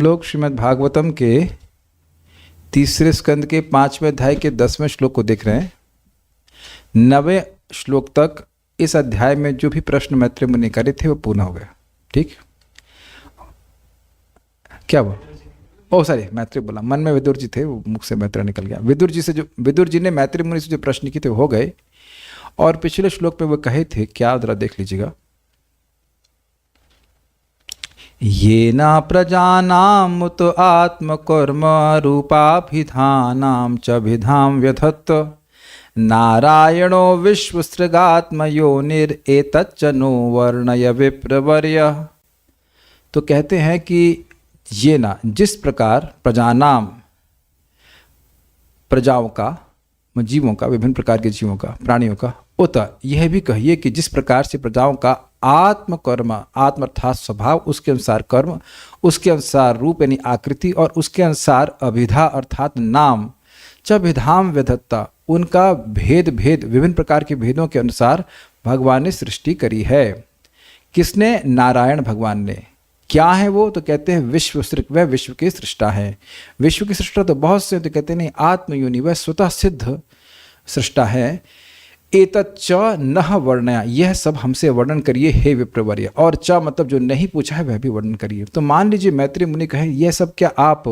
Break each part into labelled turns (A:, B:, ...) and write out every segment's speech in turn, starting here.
A: श्लोक श्रीमद् भागवतम के तीसरे स्कंद के 5वें अध्याय के 10वें श्लोक को देख रहे हैं। 9वें श्लोक तक इस अध्याय में जो भी प्रश्न मैत्रेय मुनि करे थे वो पूर्ण हो गया। ठीक, क्या वो सॉरी मैत्रेय बोला, मन में विदुर जी थे, वो मुख से मैत्रेय निकल गया। विदुर जी ने मैत्रेय मुनि से जो प्रश्न किए थे वो हो गए। और पिछले श्लोक में वो कहे थे क्या, जरा देख लीजिएगा। येना प्रजानां तो आत्मकर्म रूपाभिधानां च विधां व्यधत्त नारायणो विश्वसृगात्मयोनिरेतच्च नो वर्णय विप्रवर्य। तो कहते हैं कि ये ना, जिस प्रकार प्रजानाम, प्रजाओं का, जीवों का, विभिन्न प्रकार के जीवों का, प्राणियों का, उत यह भी कहिए कि जिस प्रकार से प्रजाओं का आत्मकर्म, आत्म अर्थात स्वभाव, उसके अनुसार कर्म, उसके अनुसार रूप यानी आकृति, और उसके अनुसार अभिधा अर्थात नाम, च विधाम व्यधत्ता, उनका भेद विभिन्न प्रकार के भेदों के अनुसार भगवान ने सृष्टि करी है। किसने? नारायण भगवान ने। क्या है वो? तो कहते हैं विश्वसृग, वह विश्व के सृष्टा है। विश्व की सृष्टा तो बहुत से, तो कहते नहीं, आत्मयोनि, वह स्वतः सिद्ध सृष्टा है। एतच्च नह वर्णया, यह सब हमसे वर्णन करिए हे विप्रवर्य। और च मतलब जो नहीं पूछा है वह भी वर्णन करिए। तो मान लीजिए मैत्रेय मुनि कहे यह सब क्या आप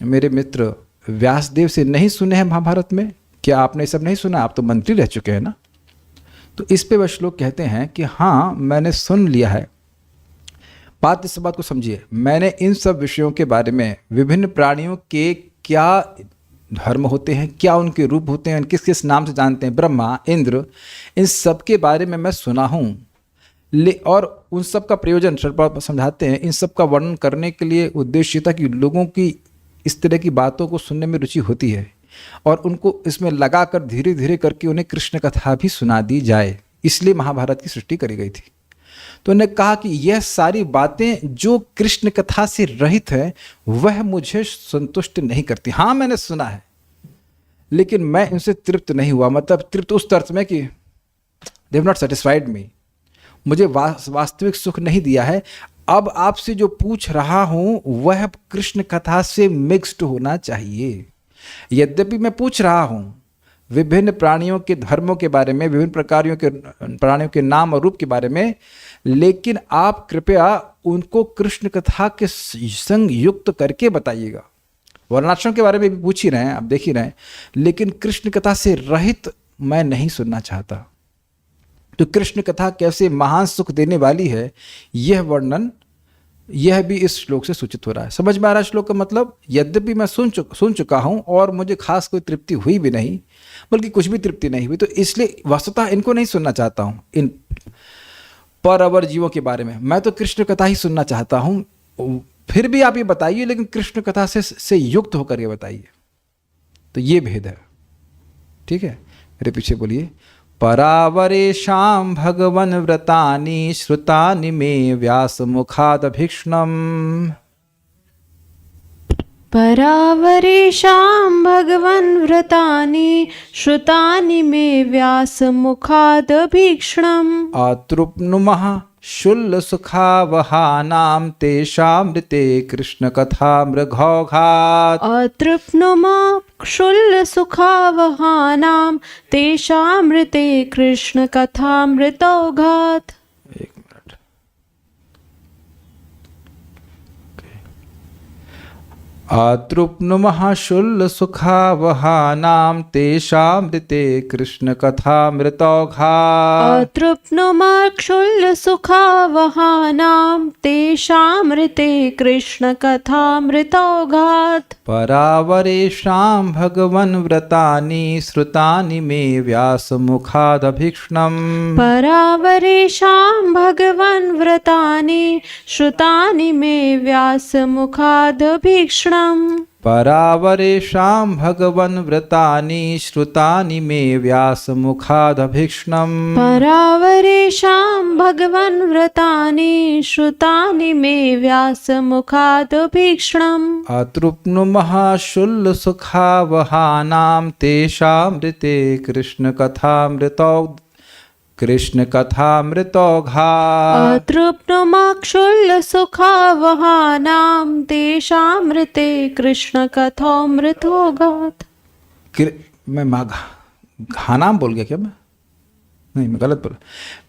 A: मेरे मित्र व्यासदेव से नहीं सुने हैं महाभारत में? क्या आपने सब नहीं सुना? आप तो मंत्री रह चुके हैं ना। तो इस पे वह श्लोक कहते हैं कि हाँ मैंने सुन लिया है। बात, इस बात को समझिए, मैंने इन सब विषयों के बारे में, विभिन्न प्राणियों के क्या धर्म होते हैं, क्या उनके रूप होते हैं, किस किस नाम से जानते हैं, ब्रह्मा, इंद्र, इन सब के बारे में मैं सुना हूँ। और उन सब का प्रयोजन शरद समझाते हैं, इन सब का वर्णन करने के लिए उद्देश्य था कि लोगों की इस तरह की बातों को सुनने में रुचि होती है और उनको इसमें लगाकर धीरे धीरे करके उन्हें कृष्ण कथा भी सुना दी जाए। इसलिए महाभारत की सृष्टि करी गई थी। तो उन्होंने कहा कि यह सारी बातें जो कृष्ण कथा से रहित है वह मुझे संतुष्ट नहीं करती। हाँ मैंने सुना है लेकिन मैं इनसे तृप्त नहीं हुआ। मतलब तृप्त उस अर्थ में कि दे हैव नॉट सेटिस्फाइड मी, मुझे वास्तविक सुख नहीं दिया है। अब आपसे जो पूछ रहा हूं वह कृष्ण कथा से मिक्स्ड होना चाहिए। यद्यपि मैं पूछ रहा हूं विभिन्न प्राणियों के धर्मों के बारे में, विभिन्न प्रकारों के प्राणियों के नाम और रूप के बारे में, लेकिन आप कृपया उनको कृष्ण कथा के संग युक्त करके बताइएगा। वर्णाश्रम के बारे में भी पूछ ही रहे हैं, आप देख ही रहे हैं, लेकिन कृष्ण कथा से रहित मैं नहीं सुनना चाहता। तो कृष्ण कथा कैसे महान सुख देने वाली है यह वर्णन, यह भी इस श्लोक से सूचित हो रहा है। समझ में आ रहा है श्लोक का मतलब? यद्यपि मैं सुन चुका हूं और मुझे खास कोई तृप्ति हुई भी नहीं, बल्कि कुछ भी तृप्ति नहीं हुई, तो इसलिए वस्तुतः इनको नहीं सुनना चाहता हूं। इन पर अवर जीवों के बारे में मैं तो कृष्ण कथा ही सुनना चाहता हूं। फिर भी आप ये बताइए, लेकिन कृष्ण कथा से युक्त होकर ये बताइए। तो ये भेद है। ठीक है, मेरे पीछे बोलिए। परावरेशां भगवन् व्रतानि श्रुतानि मे व्यास मुखादभीक्ष्णम्।
B: परावरेशां भगवन् व्रतानि श्रुतानि मे व्यास मुखादभीक्ष्णम्।
A: अतृप्नुमः शुल्लसुखावहानां तेषामृते कृष्णकथामृगौघात्।
B: अतृप्नुमः शुल्लसुखावहानां तेषामृते कृष्णकथामृतौघात्।
A: एक मिनट। अतृप्नुमः शुल्लसुखावहानां तेषामृते कृष्णकथामृतौघात्।
B: अतृप्नुमः शुल्लसुखावहानां तेषामृते कृष्णकथामृतौघात्।
A: परावरेशां भगवन् व्रतानि श्रुतानि मे व्यासमुखादभीक्ष्णम्।
B: परावरेशां भगवन् व्रतानि श्रुतानि मे व्यासमुखादभीक्ष्णम्।
A: परावरेशां भगवन् व्रतानि श्रुतानि मे व्यासमुखादभीक्ष्णम्।
B: परावरेशां भगवन् व्रतानि श्रुतानि मे व्यासमुखादभीक्ष्णम्।
A: अतृप्नुमः शुल्लसुखावहानां तेषामृते कृष्णकथामृतौ कृष्ण कथामृतौघा
B: अतृप्तमक्षुल्लसुखावहानां तेषामृते कृष्णकथामृतोऽगात्।
A: मैं घानाम बोल गया क्या मैं? नहीं, मैं गलत बोला।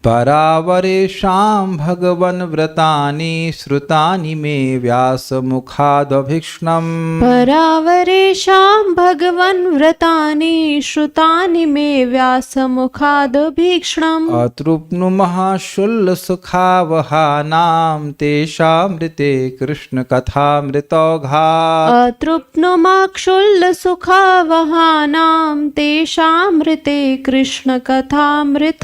A: परावरेशां भगवन् व्रतानि श्रुतानि मे व्यास मुखादभीक्ष्णम्।
B: परावरेषां भगवन् व्रतानि श्रुतानि मे व्यासमुखादभीक्ष्णम्।
A: अतृप्नुमहाशुल्लसुखावहानां तेषामृते कृष्णकथामृतौघा
B: अतृप्तमक्षुल्लसुखावहानां तेषामृते कृष्णकथामृतोऽगात्।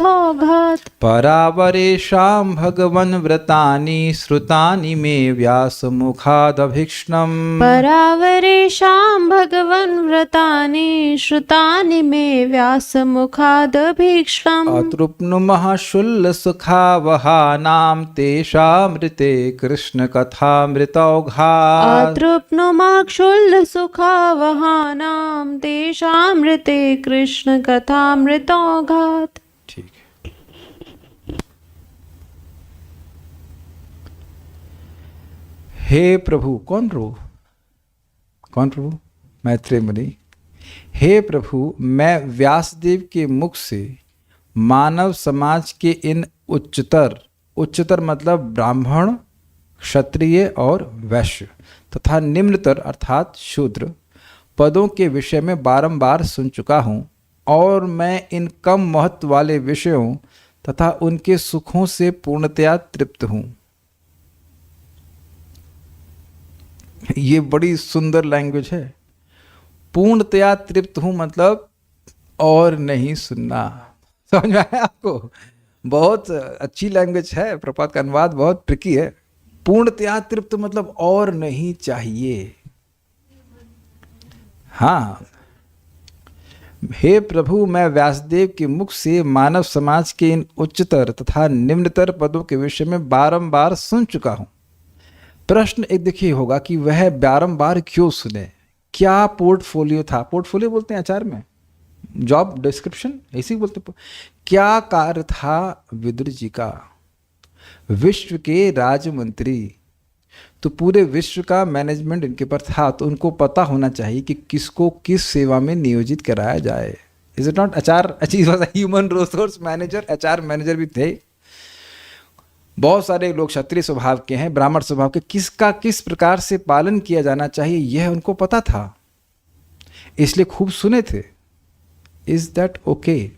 A: परावरेशां भगवन् व्रतानि श्रुतानि मे व्यासमुखादभीक्ष्णम्।
B: परावरेषां भगवन् व्रतानि श्रुतानि मे व्यासमुखादभीक्ष्णम्।
A: अतृप्नुमहाशुल्लसुखावहानां तेषामृते कृष्णकथामृतौघा
B: अतृप्तमक्षुल्लसुखावहानां तेषामृते कृष्णकथामृतोऽगात्।
A: ठीक है। हे प्रभु, कौन प्रभु? मैत्रेय मुनि। हे प्रभु, मैं व्यासदेव के मुख से मानव समाज के इन उच्चतर मतलब ब्राह्मण, क्षत्रिय और वैश्य तथा निम्नतर अर्थात शूद्र पदों के विषय में बारंबार सुन चुका हूँ, और मैं इन कम महत्व वाले विषयों तथा उनके सुखों से पूर्णतया तृप्त हूँ। ये बड़ी सुंदर लैंग्वेज है। पूर्णतया तृप्त हूँ मतलब और नहीं सुनना। समझ में आया आपको? बहुत अच्छी लैंग्वेज है। प्रपात का अनुवाद बहुत ट्रिकी है। पूर्णतया तृप्त मतलब और नहीं चाहिए। हाँ, हे प्रभु, मैं व्यासदेव के मुख से मानव समाज के इन उच्चतर तथा निम्नतर पदों के विषय में बारंबार सुन चुका हूँ। प्रश्न एक देखिए होगा कि वह बारंबार क्यों सुने? क्या पोर्टफोलियो था? पोर्टफोलियो बोलते हैं आचार में, जॉब डिस्क्रिप्शन ऐसे ही बोलते। क्या कार्य था विदुर जी का? विश्व के राजमंत्री, तो पूरे विश्व का मैनेजमेंट इनके पर था, तो उनको पता होना चाहिए कि किसको किस सेवा में नियोजित कराया जाए। Is it not? आचार human resource manager, HR manager भी थे। बहुत सारे लोग क्षत्रिय स्वभाव के हैं, ब्राह्मण स्वभाव के, किसका किस प्रकार से पालन किया जाना चाहिए यह उनको पता था, इसलिए खूब सुने थे। Is that okay?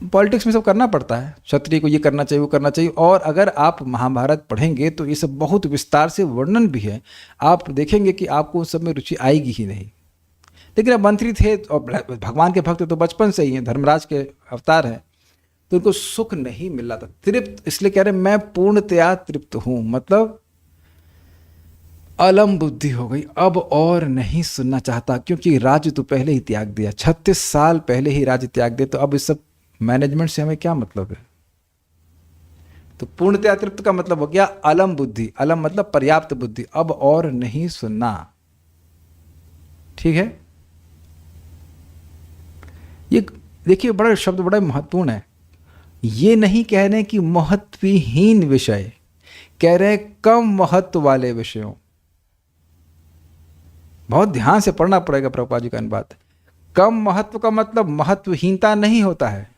A: पॉलिटिक्स में सब करना पड़ता है। क्षत्रिय को ये करना चाहिए, वो करना चाहिए। और अगर आप महाभारत पढ़ेंगे तो ये सब बहुत विस्तार से वर्णन भी है। आप देखेंगे कि आपको उस सब में रुचि आएगी ही नहीं। लेकिन अब मंत्री थे और भगवान के भक्त तो बचपन से ही हैं, धर्मराज के अवतार हैं, तो उनको सुख नहीं मिल रहा था, तृप्त। इसलिए कह रहे हैं मैं पूर्णतया तृप्त हूं, मतलब अलम बुद्धि हो गई, अब और नहीं सुनना चाहता। क्योंकि राज्य तो पहले ही त्याग दिया, 36 साल पहले ही राज्य त्याग दिया, तो अब इस सब मैनेजमेंट से हमें क्या मतलब है? तो पूर्णतया तृप्त का मतलब हो गया अलम बुद्धि। अलम मतलब पर्याप्त बुद्धि, अब और नहीं सुनना। ठीक है? ये देखिए, बड़ा शब्द बड़ा महत्वपूर्ण है। ये नहीं कह रहे कि महत्वहीन विषय, कह रहे कम महत्व वाले विषयों। बहुत ध्यान से पढ़ना पड़ेगा प्रभुपाद जी का अनुवाद। कम महत्व का मतलब महत्वहीनता नहीं होता है।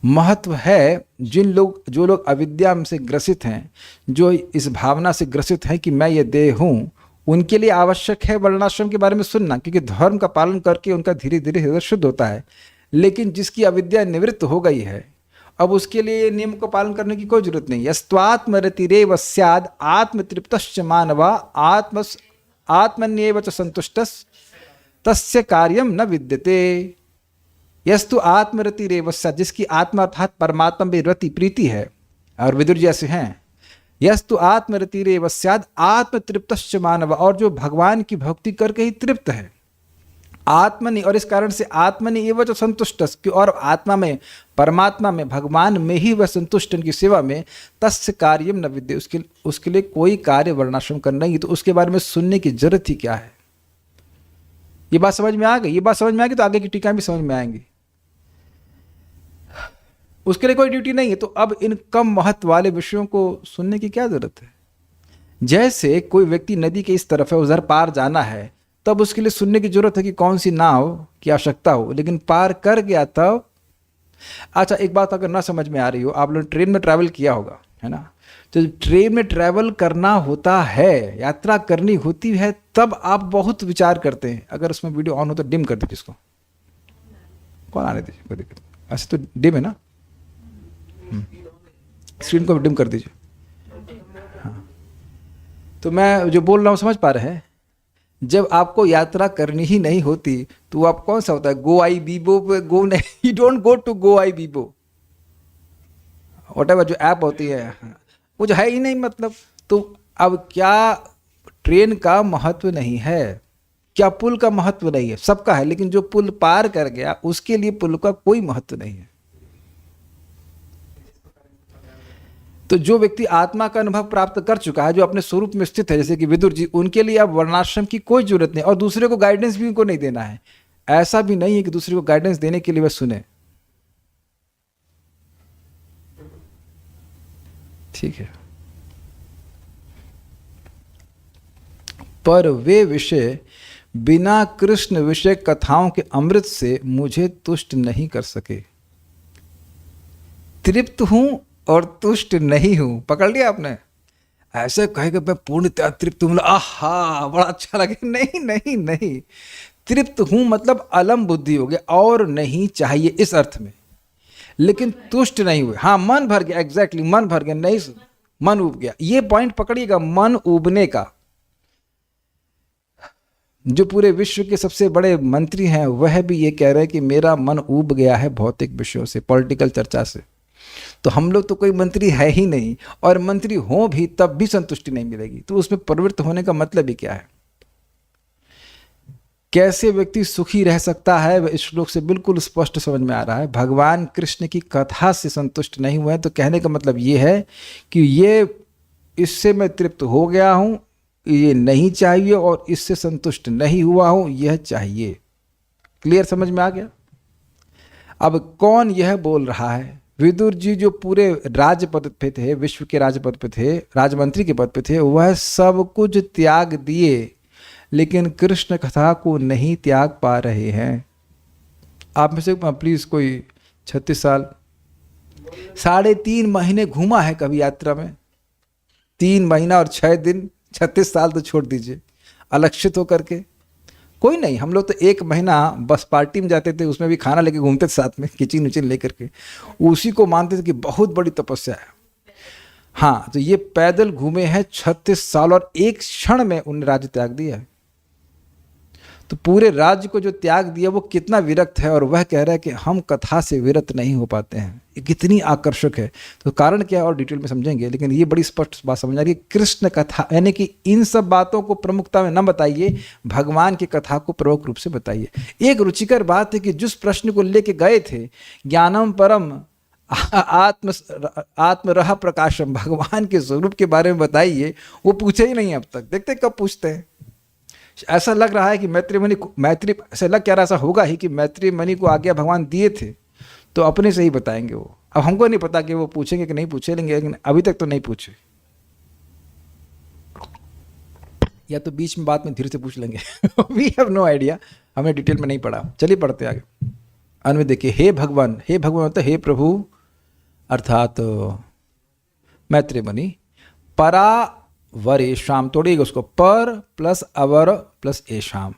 A: महत्व है जो लोग अविद्या से ग्रसित हैं, जो इस भावना से ग्रसित हैं कि मैं ये देह हूं, उनके लिए आवश्यक है वर्णाश्रम के बारे में सुनना, क्योंकि धर्म का पालन करके उनका धीरे धीरे हृदय शुद्ध होता है। लेकिन जिसकी अविद्या निवृत्त हो गई है, अब उसके लिए नियम का पालन करने की कोई जरूरत नहीं। यस्त्वात्मरतिरेव स्याद् आत्मतृप्तश्च मानवा आत्मन्येव च संतुष्टस् तस्य कार्यम न विद्यते। यस्तु आत्मरतिरेव स्याद्, जिसकी आत्मा अर्थात परमात्मा में रति प्रीति है, और विदुर जी ऐसे हैं। यस्तु आत्मरतिरेव स्याद् आत्मतृप्तश्च मानवा, और जो भगवान की भक्ति करके ही तृप्त है। आत्मनि, और इस कारण से आत्मनि एवं जो संतुष्ट, और आत्मा में, परमात्मा में, भगवान में ही वह संतुष्ट, उनकी सेवा में। तस्य कार्यम न विद्य, उसके लिए कोई कार्य वर्णाश्रम करना ही, तो उसके बारे में सुनने की जरूरत ही क्या है? ये बात समझ में आ गई? ये बात समझ में आ गई तो आगे की टीका भी समझ में आएंगी। उसके लिए कोई ड्यूटी नहीं है। तो अब इन कम महत्व वाले विषयों को सुनने की क्या जरूरत है? जैसे कोई व्यक्ति नदी के इस तरफ है, उधर पार जाना है, तब उसके लिए सुनने की जरूरत है कि कौन सी नाव की आवश्यकता हो, लेकिन पार कर गया तब। अच्छा, एक बात अगर ना समझ में आ रही हो, आप लोग ट्रेन में ट्रैवल किया होगा, है ना? तो ट्रेन में ट्रैवल करना होता है, यात्रा करनी होती है, तब आप बहुत विचार करते हैं। अगर उसमें वीडियो ऑन हो तो डिम कर दीजिए इसको, कौन आने दीजिए, कोई दिक्कत नहीं। ऐसे तो डिम है ना, स्क्रीन को डिम कर दीजिए। हाँ, तो मैं जो बोल रहा हूँ समझ पा रहे हैं? जब आपको यात्रा करनी ही नहीं होती तो आप कौन सा होता है, गो आई बीबो पे गो नहीं, you don't go to Goibibo, whatever जो ऐप होती है, वो जो है ही नहीं मतलब। तो अब क्या ट्रेन का महत्व नहीं है? क्या पुल का महत्व नहीं है? सबका है, लेकिन जो पुल पार कर गया उसके लिए पुल का कोई महत्व नहीं है। तो जो व्यक्ति आत्मा का अनुभव प्राप्त कर चुका है, जो अपने स्वरूप में स्थित है, जैसे कि विदुर जी, उनके लिए अब वर्णाश्रम की कोई जरूरत नहीं, और दूसरे को गाइडेंस भी उनको नहीं देना है। ऐसा भी नहीं है कि दूसरे को गाइडेंस देने के लिए वह सुने, ठीक है? पर वे विषय बिना कृष्ण विषय कथाओं के अमृत से मुझे तुष्ट नहीं कर सके। तृप्त हूं और तुष्ट नहीं हूं, पकड़ लिया आपने? ऐसे कहेगा मैं पूर्णतः तृप्त हूं, आहा बड़ा अच्छा लगे, नहीं नहीं नहीं। तृप्त हूं मतलब अलम बुद्धि हो गया, और नहीं चाहिए इस अर्थ में, लेकिन तुष्ट नहीं हुए। हाँ, मन भर गया, एग्जैक्टली मन भर गया, नहीं मन उब गया। ये पॉइंट पकड़िएगा, मन उबने का। जो पूरे विश्व के सबसे बड़े मंत्री हैं वह भी ये कह रहे हैं कि मेरा मन उब गया है भौतिक विषयों से, पॉलिटिकल चर्चा से। तो हम लोग तो कोई मंत्री है ही नहीं, और मंत्री हो भी तब भी संतुष्टि नहीं मिलेगी। तो उसमें प्रवृत्त होने का मतलब ही क्या है? कैसे व्यक्ति सुखी रह सकता है वह इस श्लोक से बिल्कुल स्पष्ट समझ में आ रहा है। भगवान कृष्ण की कथा से संतुष्ट नहीं हुए, तो कहने का मतलब ये है कि ये इससे मैं तृप्त हो गया हूं, ये नहीं चाहिए, और इससे संतुष्ट नहीं हुआ हूं, यह चाहिए। क्लियर, समझ में आ गया? अब कौन यह बोल रहा है? विदुर जी जो पूरे राजपद पे थे, विश्व के राजपद पे थे, राजमंत्री के पद पे थे, वह सब कुछ त्याग दिए, लेकिन कृष्ण कथा को नहीं त्याग पा रहे हैं। आप में से प्लीज कोई 36 साल 3.5 महीने घूमा है कभी यात्रा में? 3 महीना और 6 दिन, 36 साल तो छोड़ दीजिए, अलक्षित होकर के कोई नहीं। हम लोग तो 1 महीना बस पार्टी में जाते थे, उसमें भी खाना लेके घूमते थे साथ में, किचन उचिन लेकर के, उसी को मानते थे कि बहुत बड़ी तपस्या है। हाँ, तो ये पैदल घूमे हैं 36 साल, और एक क्षण में उन्हें राज्य त्याग दिया है। तो पूरे राज्य को जो त्याग दिया वो कितना विरक्त है, और वह कह रहा है कि हम कथा से विरक्त नहीं हो पाते हैं। ये कितनी आकर्षक है। तो कारण क्या है और डिटेल में समझेंगे, लेकिन ये बड़ी स्पष्ट बात समझ आ रही है। कृष्ण कथा यानी कि इन सब बातों को प्रमुखता में न बताइए, भगवान की कथा को प्रमुख रूप से बताइए। एक रुचिकर बात है कि जिस प्रश्न को लेके गए थे, ज्ञानम परम आत्मरह प्रकाशम, भगवान के स्वरूप के बारे में बताइए, वो पूछे ही नहीं अब तक। देखते कब पूछते हैं। ऐसा लग रहा है कि मैत्री ऐसा लग क्या रहा, ऐसा होगा ही कि मैत्री मुनि को आज्ञा भगवान दिए थे तो अपने से ही बताएंगे वो। अब हमको नहीं पता कि वो पूछेंगे कि नहीं पूछेंगे, लेकिन अभी तक तो नहीं पूछे, या तो बीच में बात में धीरे से पूछ लेंगे। वी हैव नो आइडिया, हमने डिटेल में नहीं पढ़ा। चलिए पढ़ते आगे। अन्य देखिए, हे भगवान, हे भगवान मतलब हे प्रभु, अर्थात मैत्री मुनि, परा वरेशाम, तोड़िएगा उसको, पर प्लस अवर प्लस एशाम,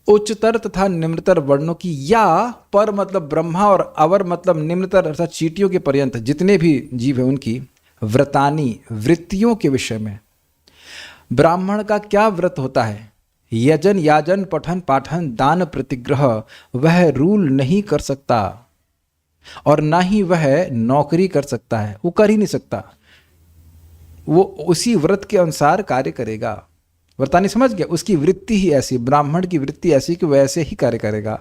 A: उच्चतर तथा निम्नतर वर्णों की, या पर मतलब ब्रह्मा और अवर मतलब निम्नतर अर्थात चींटियों के पर्यंत जितने भी जीव हैं उनकी, व्रतानी वृत्तियों के विषय में। ब्राह्मण का क्या व्रत होता है? यजन याजन पठन पाठन दान प्रतिग्रह, वह रूल नहीं कर सकता, और ना ही वह नौकरी कर सकता है, वो कर ही नहीं सकता। वो उसी व्रत के अनुसार कार्य करेगा। व्रतानी समझ गया, उसकी वृत्ति ही ऐसी, ब्राह्मण की वृत्ति ऐसी कि वह ऐसे ही कार्य करेगा।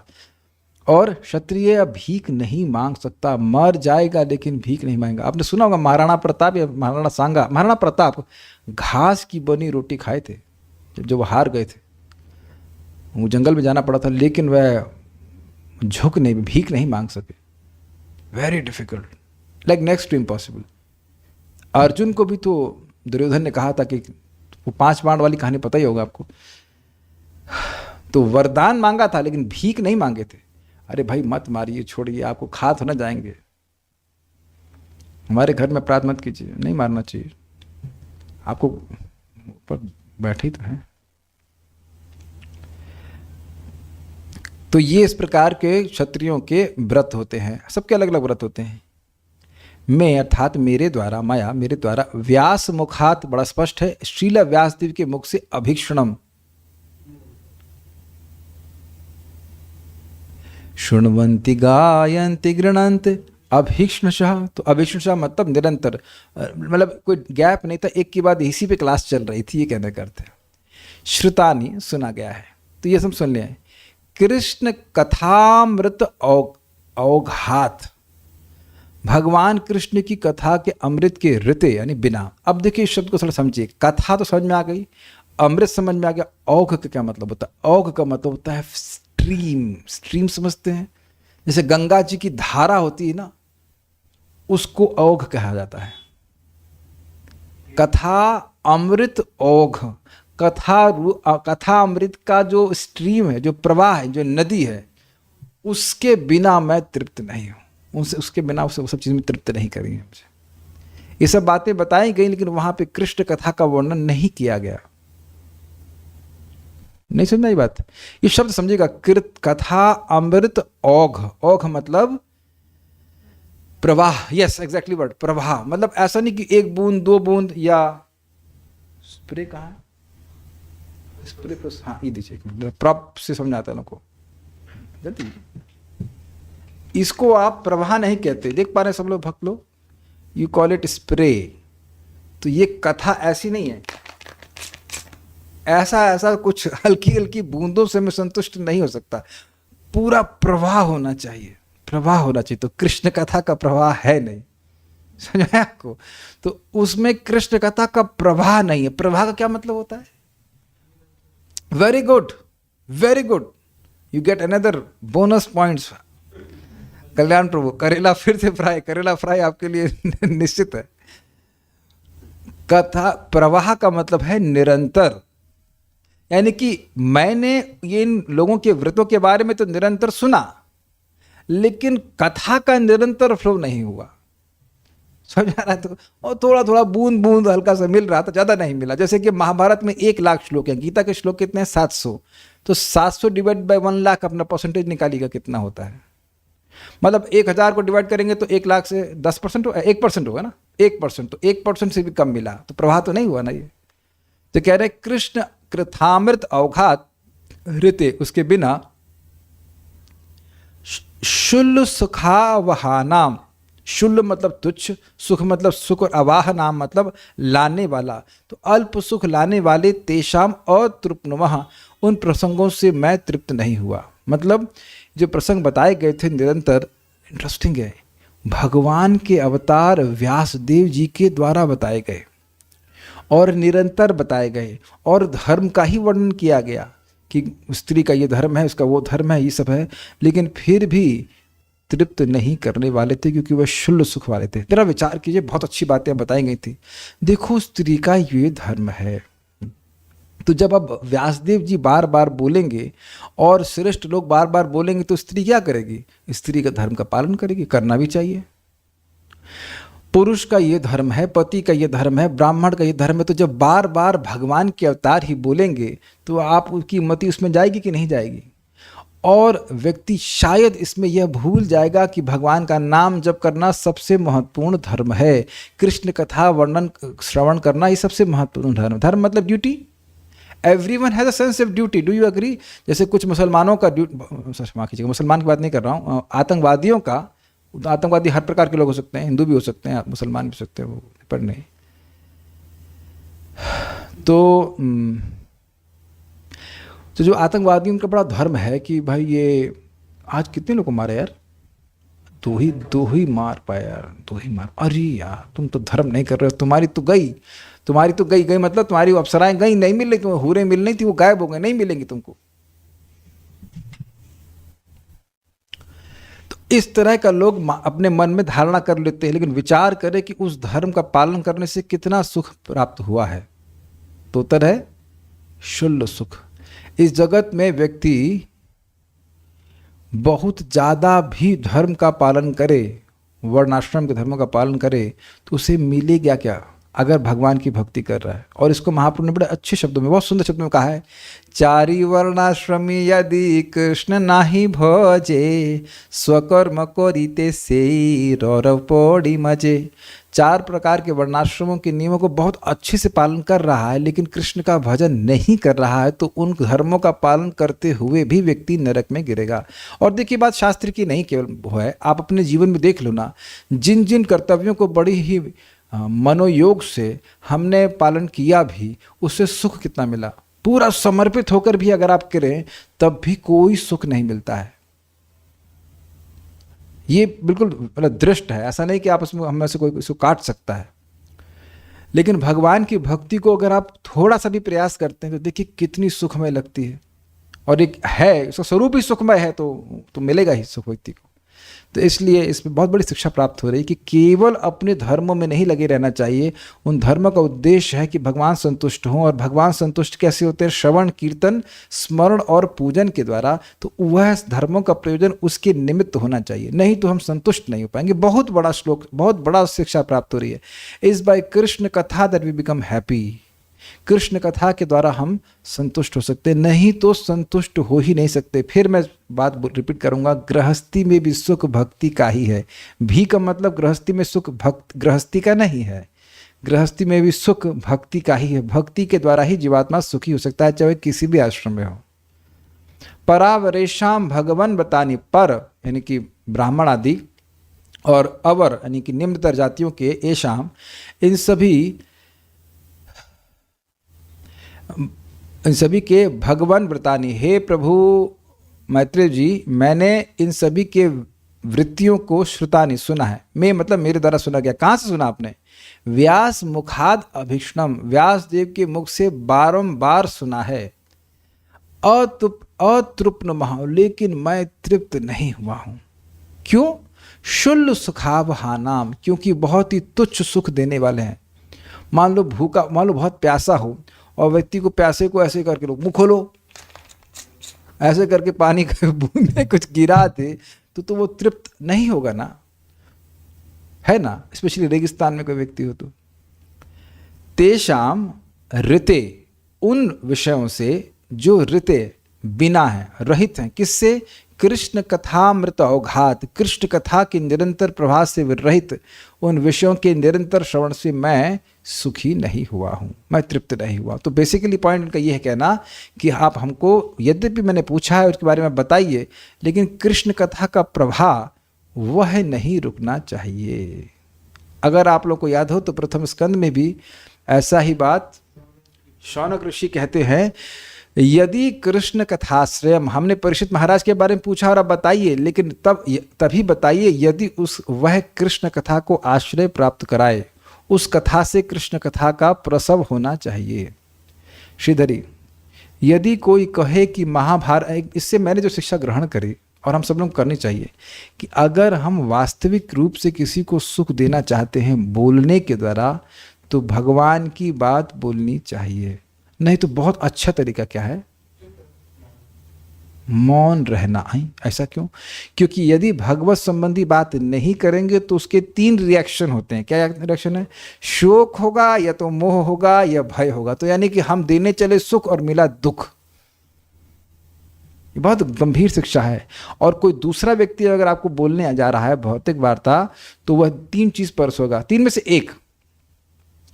A: और क्षत्रिय भीख नहीं मांग सकता, मर जाएगा लेकिन भीख नहीं मांगेगा। आपने सुना होगा महाराणा प्रताप या महाराणा सांगा, महाराणा प्रताप घास की बनी रोटी खाए थे जब वो हार गए थे, वो जंगल में जाना पड़ा था, लेकिन वह झुक नहीं, भीख नहीं मांग सके। Very difficult, like next to impossible. Arjun को भी तो दुर्योधन ने कहा था कि वो 5 बाण वाली कहानी पता ही होगा आपको, तो वरदान मांगा था लेकिन भीख नहीं मांगे थे। अरे भाई मत मारिए, छोड़िए, आपको खा तो ना जाएंगे, हमारे घर में अपराध मत कीजिए, नहीं मारना चाहिए, आपको ऊपर बैठे ही तो हैं। तो ये इस प्रकार के क्षत्रियों के व्रत होते हैं, सबके अलग अलग व्रत होते हैं। मैं अर्थात मेरे द्वारा, माया मेरे द्वारा, व्यास मुखात, बड़ा स्पष्ट है, श्रील व्यासदेव के मुख से अभीक्षणम, शृण्वन्ति गायन्ति गृणन्ति अभीक्ष्णशः। तो अभीक्ष्णशः मतलब निरंतर, मतलब कोई गैप नहीं था, एक के बाद इसी पे क्लास चल रही थी, ये कहने का अर्थ है। श्रुतानि सुना गया है, तो ये सब सुन लिया। कृष्ण कथामृत औघात, भगवान कृष्ण की कथा के अमृत के ऋते यानी बिना। अब देखिए इस शब्द को थोड़ा समझिए, कथा तो समझ में आ गई, अमृत समझ में आ गया, औघ का क्या मतलब होता है? औघ का मतलब होता है स्ट्रीम। स्ट्रीम समझते हैं, जैसे गंगा जी की धारा होती है ना, उसको औघ कहा जाता है। कथा अमृत औघ, कथा अमृत का जो स्ट्रीम है, जो प्रवाह है, जो नदी है, उसके बिना मैं तृप्त नहीं हूँ, उसके बिना वो सब चीज़ में तृप्त नहीं करेंगे मुझे। ये सब बातें बताई गई, लेकिन वहां पे कृष्ण कथा का वर्णन नहीं किया गया। नहीं समझना ये बात, ये शब्द समझिएगा, कृत कथा अमृत औघ। औघ मतलब प्रवाह, यस एग्जैक्टली वर्ड, प्रवाह। मतलब ऐसा नहीं कि 1 बूंद 2 बूंद, या स्प्रे कहाँ है, स्प्रे प्लस, हाँ ये दीजिए, प्रॉप से समझ आता है लोगों को जल्दी। इसको आप प्रवाह नहीं कहते, देख पा रहे हैं सब लोग, भक्त लोग, यू कॉल इट स्प्रे। तो ये कथा ऐसी नहीं है, ऐसा कुछ हल्की हल्की बूंदों से मैं संतुष्ट नहीं हो सकता, पूरा प्रवाह होना चाहिए, प्रवाह होना चाहिए। तो कृष्ण कथा का प्रवाह है नहीं, समझ आया आपको? तो उसमें कृष्ण कथा का प्रवाह नहीं है। प्रवाह का क्या मतलब होता है? Very good, very good, you get another bonus points. Kalyan Prabhu, करेला फिर से फ्राई, करेला फ्राई आपके लिए निश्चित है। कथा प्रवाह का मतलब है निरंतर, यानी कि मैंने ये इन लोगों के व्रतों के बारे में तो निरंतर सुना, लेकिन कथा का निरंतर फ्लो नहीं हुआ, समझ आ रहा है? तो और थोड़ा थोड़ा बूंद बूंद हल्का सा मिल रहा था, ज़्यादा नहीं मिला। जैसे कि महाभारत में 1 लाख श्लोक हैं, गीता के श्लोक कितने हैं? 700। तो 700 डिवाइड बाय 1 लाख, अपना परसेंटेज निकालिएगा कितना होता है। मतलब 1000 को डिवाइड करेंगे तो 1 लाख से 10% 1% होगा ना, 1%, तो 1% से भी कम मिला, तो प्रवाह तो नहीं हुआ ना ये। तो कह रहे कृष्ण कृथामृत अवघात ऋते, उसके बिना शुल्ल सुखावहानाम, शुल्ल मतलब तुच्छ, सुख मतलब सुख, और अवाह नाम मतलब लाने वाला, तो अल्प सुख लाने वाले तेषाम अतृप्नुमः, उन प्रसंगों से मैं तृप्त नहीं हुआ। मतलब जो प्रसंग बताए गए थे निरंतर, इंटरेस्टिंग है, भगवान के अवतार व्यासदेव जी के द्वारा बताए गए और निरंतर बताए गए, और धर्म का ही वर्णन किया गया कि स्त्री का ये धर्म है, उसका वो धर्म है, ये सब है, लेकिन फिर भी तृप्त नहीं करने वाले थे, क्योंकि वह शुल्ल सुख वाले थे। जरा विचार कीजिए, बहुत अच्छी बातें बताई गई थी। देखो स्त्री का ये धर्म है, तो जब अब व्यासदेव जी बार बार बोलेंगे और श्रेष्ठ लोग बार बार बोलेंगे, तो स्त्री क्या करेगी? स्त्री का धर्म का पालन करेगी, करना भी चाहिए। पुरुष का ये धर्म है, पति का ये धर्म है, ब्राह्मण का ये धर्म है, तो जब बार बार भगवान के अवतार ही बोलेंगे, तो आप उसकी मति उसमें जाएगी कि नहीं जाएगी? और व्यक्ति शायद इसमें यह भूल जाएगा कि भगवान का नाम जप करना सबसे महत्वपूर्ण धर्म है, कृष्ण कथा वर्णन श्रवण करना ये सबसे महत्वपूर्ण धर्म। धर्म मतलब duty, everyone has a sense of duty, do you agree? जैसे कुछ मुसलमानों का माफ कीजिएगा, मुसलमान की बात नहीं कर रहा हूँ, आतंकवादियों का, आतंकवादी हर प्रकार के लोग हो सकते हैं, हिंदू भी हो सकते हैं, मुसलमान भी हो सकते हैं, वो पर नहीं। तो जो आतंकवादी, उनका बड़ा धर्म है कि भाई ये आज कितने लोगों को मारे यार, दो ही मार पाया यार, 2 ही मार। अरे यार तुम तो धर्म नहीं कर रहे हो, तुम्हारी तो गई मतलब तुम्हारी अप्सराएं गई, नहीं मिल रही, तुम्हें हूरें मिल रही थी, वो गायब हो गए, नहीं मिलेंगी तुमको। तो इस तरह का लोग अपने मन में धारणा कर लेते हैं, लेकिन विचार करें कि उस धर्म का पालन करने से कितना सुख प्राप्त हुआ है। तो उत्तर है शुल्ल सुख। इस जगत में व्यक्ति बहुत ज़्यादा भी धर्म का पालन करे, वर्णाश्रम के धर्मों का पालन करे, तो उसे मिलेगा क्या अगर भगवान की भक्ति कर रहा है। और इसको महाप्रभु ने बड़े अच्छे शब्दों में, बहुत सुंदर शब्दों में कहा है, चारि वर्णाश्रमी यदि कृष्ण नाही भजे, स्वकर्म करिते से रौरव पौड़ी मजे। 4 प्रकार के वर्णाश्रमों के नियमों को बहुत अच्छे से पालन कर रहा है, लेकिन कृष्ण का भजन नहीं कर रहा है, तो उन धर्मों का पालन करते हुए भी व्यक्ति नरक में गिरेगा। और देखिए, बात शास्त्र की नहीं केवल वो है, आप अपने जीवन में देख लो ना, जिन जिन कर्तव्यों को बड़ी ही मनोयोग से हमने पालन किया भी, उससे सुख कितना मिला। पूरा समर्पित होकर भी अगर आप करें तब भी कोई सुख नहीं मिलता है। ये बिल्कुल मतलब दृष्ट है, ऐसा नहीं कि आप उसमें हम में से कोई इसको काट सकता है। लेकिन भगवान की भक्ति को अगर आप थोड़ा सा भी प्रयास करते हैं तो देखिए कितनी सुखमय लगती है। और एक है, उसका स्वरूप ही सुखमय है, तो मिलेगा ही सुख व्यक्ति को। तो इसलिए इसमें बहुत बड़ी शिक्षा प्राप्त हो रही है कि केवल अपने धर्मों में नहीं लगे रहना चाहिए। उन धर्मों का उद्देश्य है कि भगवान संतुष्ट हों, और भगवान संतुष्ट कैसे होते हैं? श्रवण, कीर्तन, स्मरण और पूजन के द्वारा। तो वह धर्मों का प्रयोजन उसके निमित्त होना चाहिए, नहीं तो हम संतुष्ट नहीं हो पाएंगे। बहुत बड़ा श्लोक, बहुत बड़ा शिक्षा प्राप्त हो रही है। Is by Krishna katha that we become happy. Krishna कथा के द्वारा हम संतुष्ट हो सकते, नहीं तो संतुष्ट हो ही नहीं सकते। फिर मैं बात रिपीट करूंगा, गृहस्थी में भी सुख भक्ति का ही है। भी का मतलब गृहस्थी में सुख गृहस्थी का नहीं है, गृहस्थी में भी सुख भक्ति का ही है। भक्ति के द्वारा ही जीवात्मा सुखी हो सकता है, चाहे किसी भी आश्रम में हो। परावरेशम भगवन बतानी, पर यानी कि ब्राह्मण आदि, और अवर यानी कि निम्नतर जातियों के, एशाम इन सभी के भगवान व्रतानी। हे प्रभु मैत्रेय जी, मैंने इन सभी के वृत्तियों को श्रुतानी सुना है। मैं मतलब मेरे द्वारा सुना गया। कहाँ से सुना आपने? व्यास मुखाद अभीष्णम, व्यास देव के मुख से बारंबार सुना है। अतृप्त महा, लेकिन मैं तृप्त नहीं हुआ हूँ। क्यों? शुल्ल सुखावहानाम, क्योंकि बहुत ही तुच्छ सुख देने वाले हैं। मान लो भूखा, मान लो बहुत प्यासा हो, और व्यक्ति को प्यासे को ऐसे करके लो, मुँह खोलो, ऐसे करके पानी का बूंदे कुछ गिरा दे तो वो तृप्त नहीं होगा ना, है ना। स्पेशली रेगिस्तान में कोई व्यक्ति हो तो। तेषाम ऋते, उन विषयों से जो ऋते बिना है, रहित हैं। किससे? कृष्ण कथामृत अवघात, कृष्ण कथा के निरंतर प्रभाव से रहित उन विषयों के निरंतर श्रवण से मैं सुखी नहीं हुआ हूँ, मैं तृप्त नहीं हुआ। तो बेसिकली पॉइंट उनका ये है कहना कि आप हमको, यद्यपि मैंने पूछा है उसके बारे में बताइए, लेकिन कृष्ण कथा का प्रभाव वह नहीं रुकना चाहिए। अगर आप लोग को याद हो तो प्रथम स्कंद में भी ऐसा ही बात शौनक ऋषि कहते हैं, यदि कृष्ण कथाश्रय, हमने परीक्षित महाराज के बारे में पूछा और अब बताइए, लेकिन तभी बताइए यदि वह कृष्ण कथा को आश्रय प्राप्त कराए, उस कथा से कृष्ण कथा का प्रसव होना चाहिए। श्रीधरी, यदि कोई कहे कि महाभारत, इससे मैंने जो शिक्षा ग्रहण करी और हम सब लोग करनी चाहिए कि अगर हम वास्तविक रूप से किसी को सुख देना चाहते हैं बोलने के द्वारा, तो भगवान की बात बोलनी चाहिए। नहीं तो बहुत अच्छा तरीका क्या है? मौन रहना। ऐसा क्यों? क्योंकि यदि भगवत संबंधी बात नहीं करेंगे तो उसके 3 रिएक्शन होते हैं। क्या रिएक्शन है? शोक होगा, या तो मोह होगा, या भय होगा। तो यानी कि हम देने चले सुख और मिला दुख। ये बहुत गंभीर शिक्षा है। और कोई दूसरा व्यक्ति अगर आपको बोलने जा रहा है भौतिक वार्ता, तो वह 3 चीज पर होगा, 3 में से एक,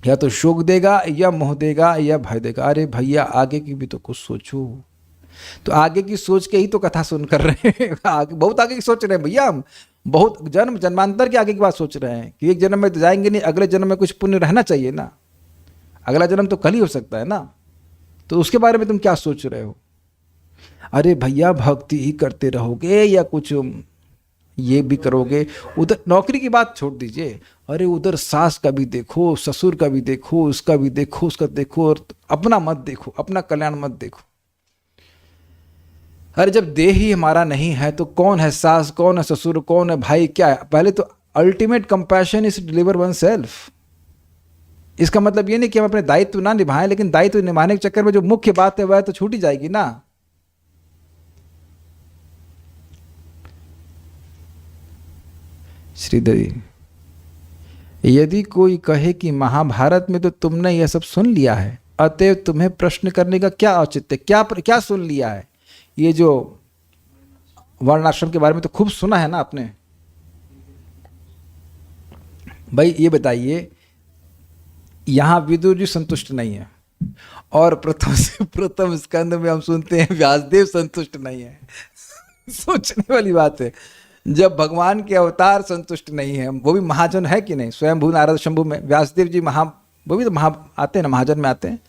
A: या तो शोक देगा, या मोह देगा, या भय देगा। अरे भैया, आगे की भी तो कुछ सोचो। तो आगे की सोच के ही तो कथा सुन कर रहे हैं। आगे, बहुत आगे की सोच रहे हैं भैया हम, बहुत जन्मांतर के आगे की बात सोच रहे हैं कि एक जन्म में तो जाएंगे नहीं, अगले जन्म में कुछ पुण्य रहना चाहिए ना, अगला जन्म तो कल ही हो सकता है ना, तो उसके बारे में तुम क्या सोच रहे हो? अरे भैया, भक्ति ही करते रहोगे या कुछ ये भी करोगे? उधर नौकरी की बात छोड़ दीजिए, अरे उधर सास का भी देखो, ससुर का भी देखो, उसका भी देखो, उसका देखो, और अपना मत देखो, अपना कल्याण मत देखो। अरे जब देह ही हमारा नहीं है तो कौन है सास, कौन है ससुर, कौन है भाई, क्या है? पहले तो ultimate compassion is deliver one self. इसका मतलब ये नहीं कि हम अपने दायित्व ना निभाएं, लेकिन दायित्व निभाने के चक्कर में जो मुख्य बात है वह तो छूटी जाएगी ना। श्रीदेवी, यदि कोई कहे कि महाभारत में तो तुमने यह सब सुन लिया है, अतएव तुम्हें प्रश्न करने का क्या औचित्य, क्या सुन लिया है? ये जो वर्णाश्रम के बारे में तो खूब सुना है ना आपने। भाई ये बताइए, यहां विदुर जी संतुष्ट नहीं है, और प्रथम स्कंद में हम सुनते हैं व्यासदेव संतुष्ट नहीं है। सोचने वाली बात है, जब भगवान के अवतार संतुष्ट नहीं है, वो भी महाजन है कि नहीं, स्वयंभू नारद शंभू में व्यासदेव जी वो भी तो आते हैं ना, महाजन में आते हैं,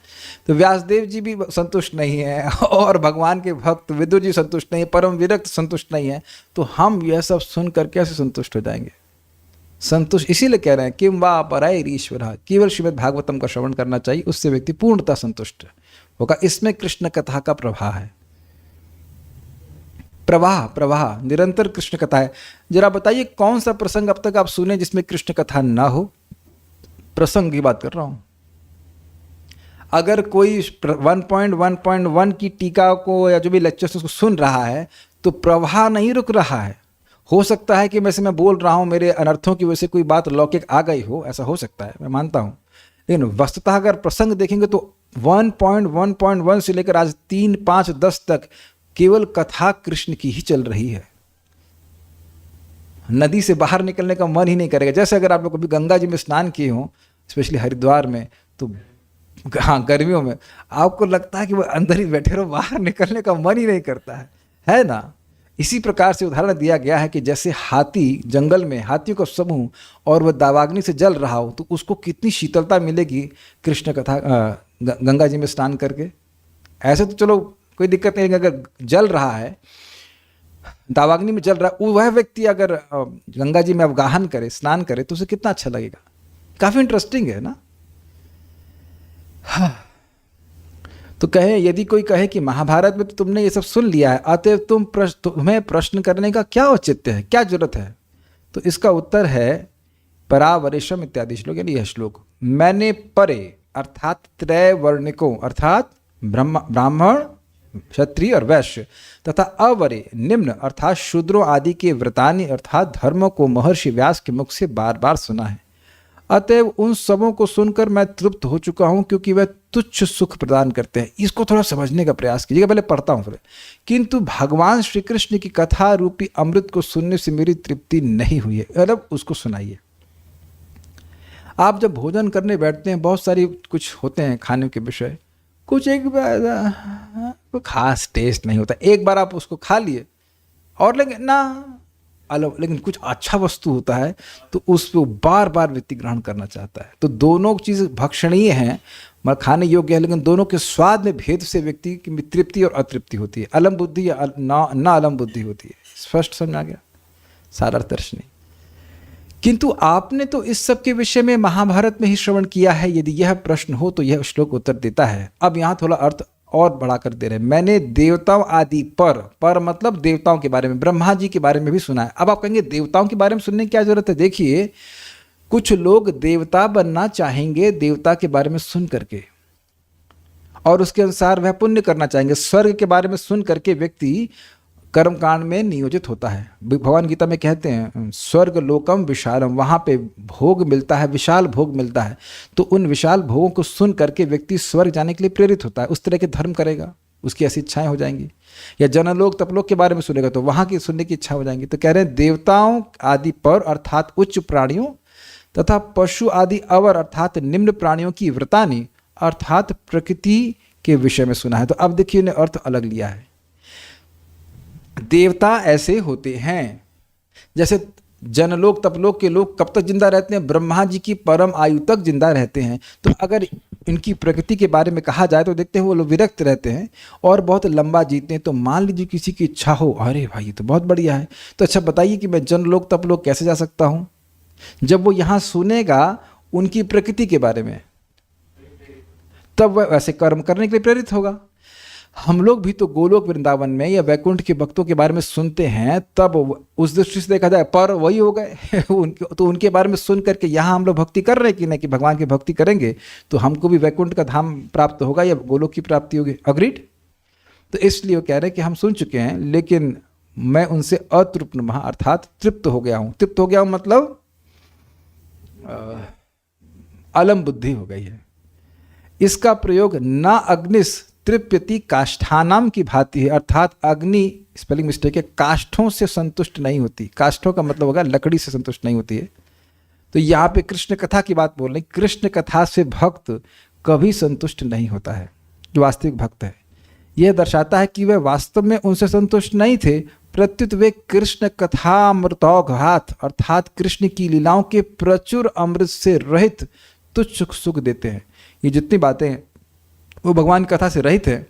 A: तो व्यासदेव जी भी संतुष्ट नहीं है, और भगवान के भक्त विदुर जी संतुष्ट नहीं है, परम विरक्त संतुष्ट नहीं है, तो हम यह सब सुनकर कैसे संतुष्ट हो जाएंगे? संतुष्ट इसीलिए कह रहे हैं किम वा पराय ईश्वर, केवल श्रीमद् भागवतम का श्रवण करना चाहिए, उससे व्यक्ति पूर्णतः संतुष्ट होगा। इसमें कृष्ण कथा का प्रवाह है, प्रवाह निरंतर कृष्ण कथा है। जरा बताइए कौन सा प्रसंग अब तक आप सुने जिसमें कृष्ण कथा ना हो? प्रसंग की बात कर रहा हूं। अगर कोई 1.1.1 की टीका को या जो भी लेक्चर्स उसको सुन रहा है तो प्रवाह नहीं रुक रहा है। हो सकता है कि वैसे मैं बोल रहा हूं, मेरे अनर्थों की वजह से कोई बात लौकिक आ गई हो, ऐसा हो सकता है, मैं मानता हूं, लेकिन वस्तुतः अगर प्रसंग देखेंगे तो 1.1.1 से लेकर आज 3, 5, 10 तक केवल कथा कृष्ण की ही चल रही है। नदी से बाहर निकलने का मन ही नहीं करेगा। जैसे अगर आप लोग कभी गंगा जी में स्नान किए हों, स्पेशली हरिद्वार में, तो हाँ गर्मियों में आपको लगता है कि वो अंदर ही बैठे रहो, बाहर निकलने का मन ही नहीं करता है ना? इसी प्रकार से उदाहरण दिया गया है कि जैसे हाथी जंगल में, हाथियों का समूह, और वह दावाग्नि से जल रहा हो तो उसको कितनी शीतलता मिलेगी कृष्ण कथा गंगा जी में स्नान करके। ऐसे तो चलो कोई दिक्कत नहीं, अगर जल रहा है, दावाग्नि में जल रहा है, वह व्यक्ति अगर गंगा जी में अवगाहन करे, स्नान करे, तो उसे कितना अच्छा लगेगा। काफी इंटरेस्टिंग है ना। हाँ। तो कहे, यदि कोई कहे कि महाभारत में तो तुमने ये सब सुन लिया है, अतएव तुम्हें प्रश्न करने का क्या औचित्य है, क्या जरूरत है? तो इसका उत्तर है परावरेशम इत्यादि श्लोक, यानी यह श्लोक, मैंने परे अर्थात त्रय वर्णिकों अर्थात ब्राह्मण, क्षत्रिय और वैश्य तथा अवरे निम्न अर्थात शूद्रों आदि के व्रतानि अर्थात धर्मों को महर्षि व्यास के मुख से बार बार सुना है। अतएव उन सबों को सुनकर मैं तृप्त हो चुका हूं, क्योंकि वह तुच्छ सुख प्रदान करते हैं। इसको थोड़ा समझने का प्रयास कीजिएगा, पहले पढ़ता हूं फिर। किंतु भगवान श्री कृष्ण की कथा रूपी अमृत को सुनने से मेरी तृप्ति नहीं हुई है। मतलब उसको सुनाइए। आप जब भोजन करने बैठते हैं, बहुत सारी कुछ होते हैं खाने के विषय, कुछ एक कोई खास टेस्ट नहीं होता, एक बार आप उसको खा लिए और लेकिन ना अलग, लेकिन कुछ अच्छा वस्तु होता है तो उसको बार बार व्यक्ति ग्रहण करना चाहता है। तो दोनों चीज़ भक्षणीय हैं, मतलब खाने योग्य है, लेकिन दोनों के स्वाद में भेद से व्यक्ति की तृप्ति और अतृप्ति होती है, अलम बुद्धि या ना अलम बुद्धि होती है। स्पष्ट समझ आ गया? सारा दर्शनी। किंतु आपने तो इस सब के विषय में महाभारत में ही श्रवण किया है। यदि यह प्रश्न हो तो यह श्लोक उत्तर देता है। अब यहाँ थोड़ा अर्थ और बढ़ाकर दे रहे हैं। मैंने देवताओं आदि पर मतलब देवताओं के बारे में, ब्रह्मा जी के बारे में भी सुना है। अब आप कहेंगे देवताओं के बारे में सुनने की क्या जरूरत है? देखिए, कुछ लोग देवता बनना चाहेंगे देवता के बारे में सुन करके, और उसके अनुसार वह पुण्य करना चाहेंगे। स्वर्ग के बारे में सुन करके व्यक्ति कर्मकांड में नियोजित होता है। भगवान गीता में कहते हैं स्वर्ग लोकम विशालम, वहाँ पे भोग मिलता है, विशाल भोग मिलता है। तो उन विशाल भोगों को सुन करके व्यक्ति स्वर्ग जाने के लिए प्रेरित होता है, उस तरह के धर्म करेगा, उसकी ऐसी इच्छाएं हो जाएंगी। या जनलोक तपलोक के बारे में सुनेगा तो वहाँ की सुनने की इच्छा हो जाएंगी। तो कह रहे हैं देवताओं आदि पर अर्थात उच्च प्राणियों तथा पशु आदि अवर अर्थात निम्न प्राणियों की व्रतानि अर्थात प्रकृति के विषय में सुना है। तो अब देखिए उन्हें अर्थ अलग लिया है। देवता ऐसे होते हैं जैसे जनलोक तपलोक के लोग कब तक जिंदा रहते हैं? ब्रह्मा जी की परम आयु तक जिंदा रहते हैं। तो अगर इनकी प्रकृति के बारे में कहा जाए तो देखते हैं वो लोग विरक्त रहते हैं और बहुत लंबा जीते हैं। तो मान लीजिए किसी की इच्छा हो, अरे भाई ये तो बहुत बढ़िया है, तो अच्छा बताइए कि मैं जनलोक तपलोक कैसे जा सकता हूँ? जब वो यहाँ सुनेगा उनकी प्रकृति के बारे में, तब वह वैसे कर्म करने के लिए प्रेरित होगा। हम लोग भी तो गोलोक वृंदावन में या वैकुंठ के भक्तों के बारे में सुनते हैं, तब उस दृष्टि से देखा जाए पर वही हो गए उनके, तो उनके बारे में सुन करके यहाँ हम लोग भक्ति कर रहे हैं कि नहीं, कि भगवान की भक्ति करेंगे तो हमको भी वैकुंठ का धाम प्राप्त होगा या गोलोक की प्राप्ति होगी। अग्रीड। तो इसलिए वो कह रहे हैं कि हम सुन चुके हैं, लेकिन मैं उनसे अतृप्त महा अर्थात तृप्त हो गया हूँ। तृप्त हो गया हूँ मतलब अलम बुद्धि हो गई है। इसका प्रयोग ना अग्निस तृप्यति काष्ठानाम की भांति है, अर्थात अग्नि, स्पेलिंग मिस्टेक है, काष्ठों से संतुष्ट नहीं होती। काष्ठों का मतलब होगा लकड़ी से संतुष्ट नहीं होती है। तो यहाँ पे कृष्ण कथा की बात बोल रहे, कृष्ण कथा से भक्त कभी संतुष्ट नहीं होता है, जो वास्तविक भक्त है। यह दर्शाता है कि वे वास्तव में उनसे संतुष्ट नहीं थे, प्रत्युत वे कृष्ण कथामृतौघात अर्थात कृष्ण की लीलाओं के प्रचुर अमृत से रहित तुच्छ सुख देते हैं। ये जितनी बातें हैं वो भगवान की कथा से रहित है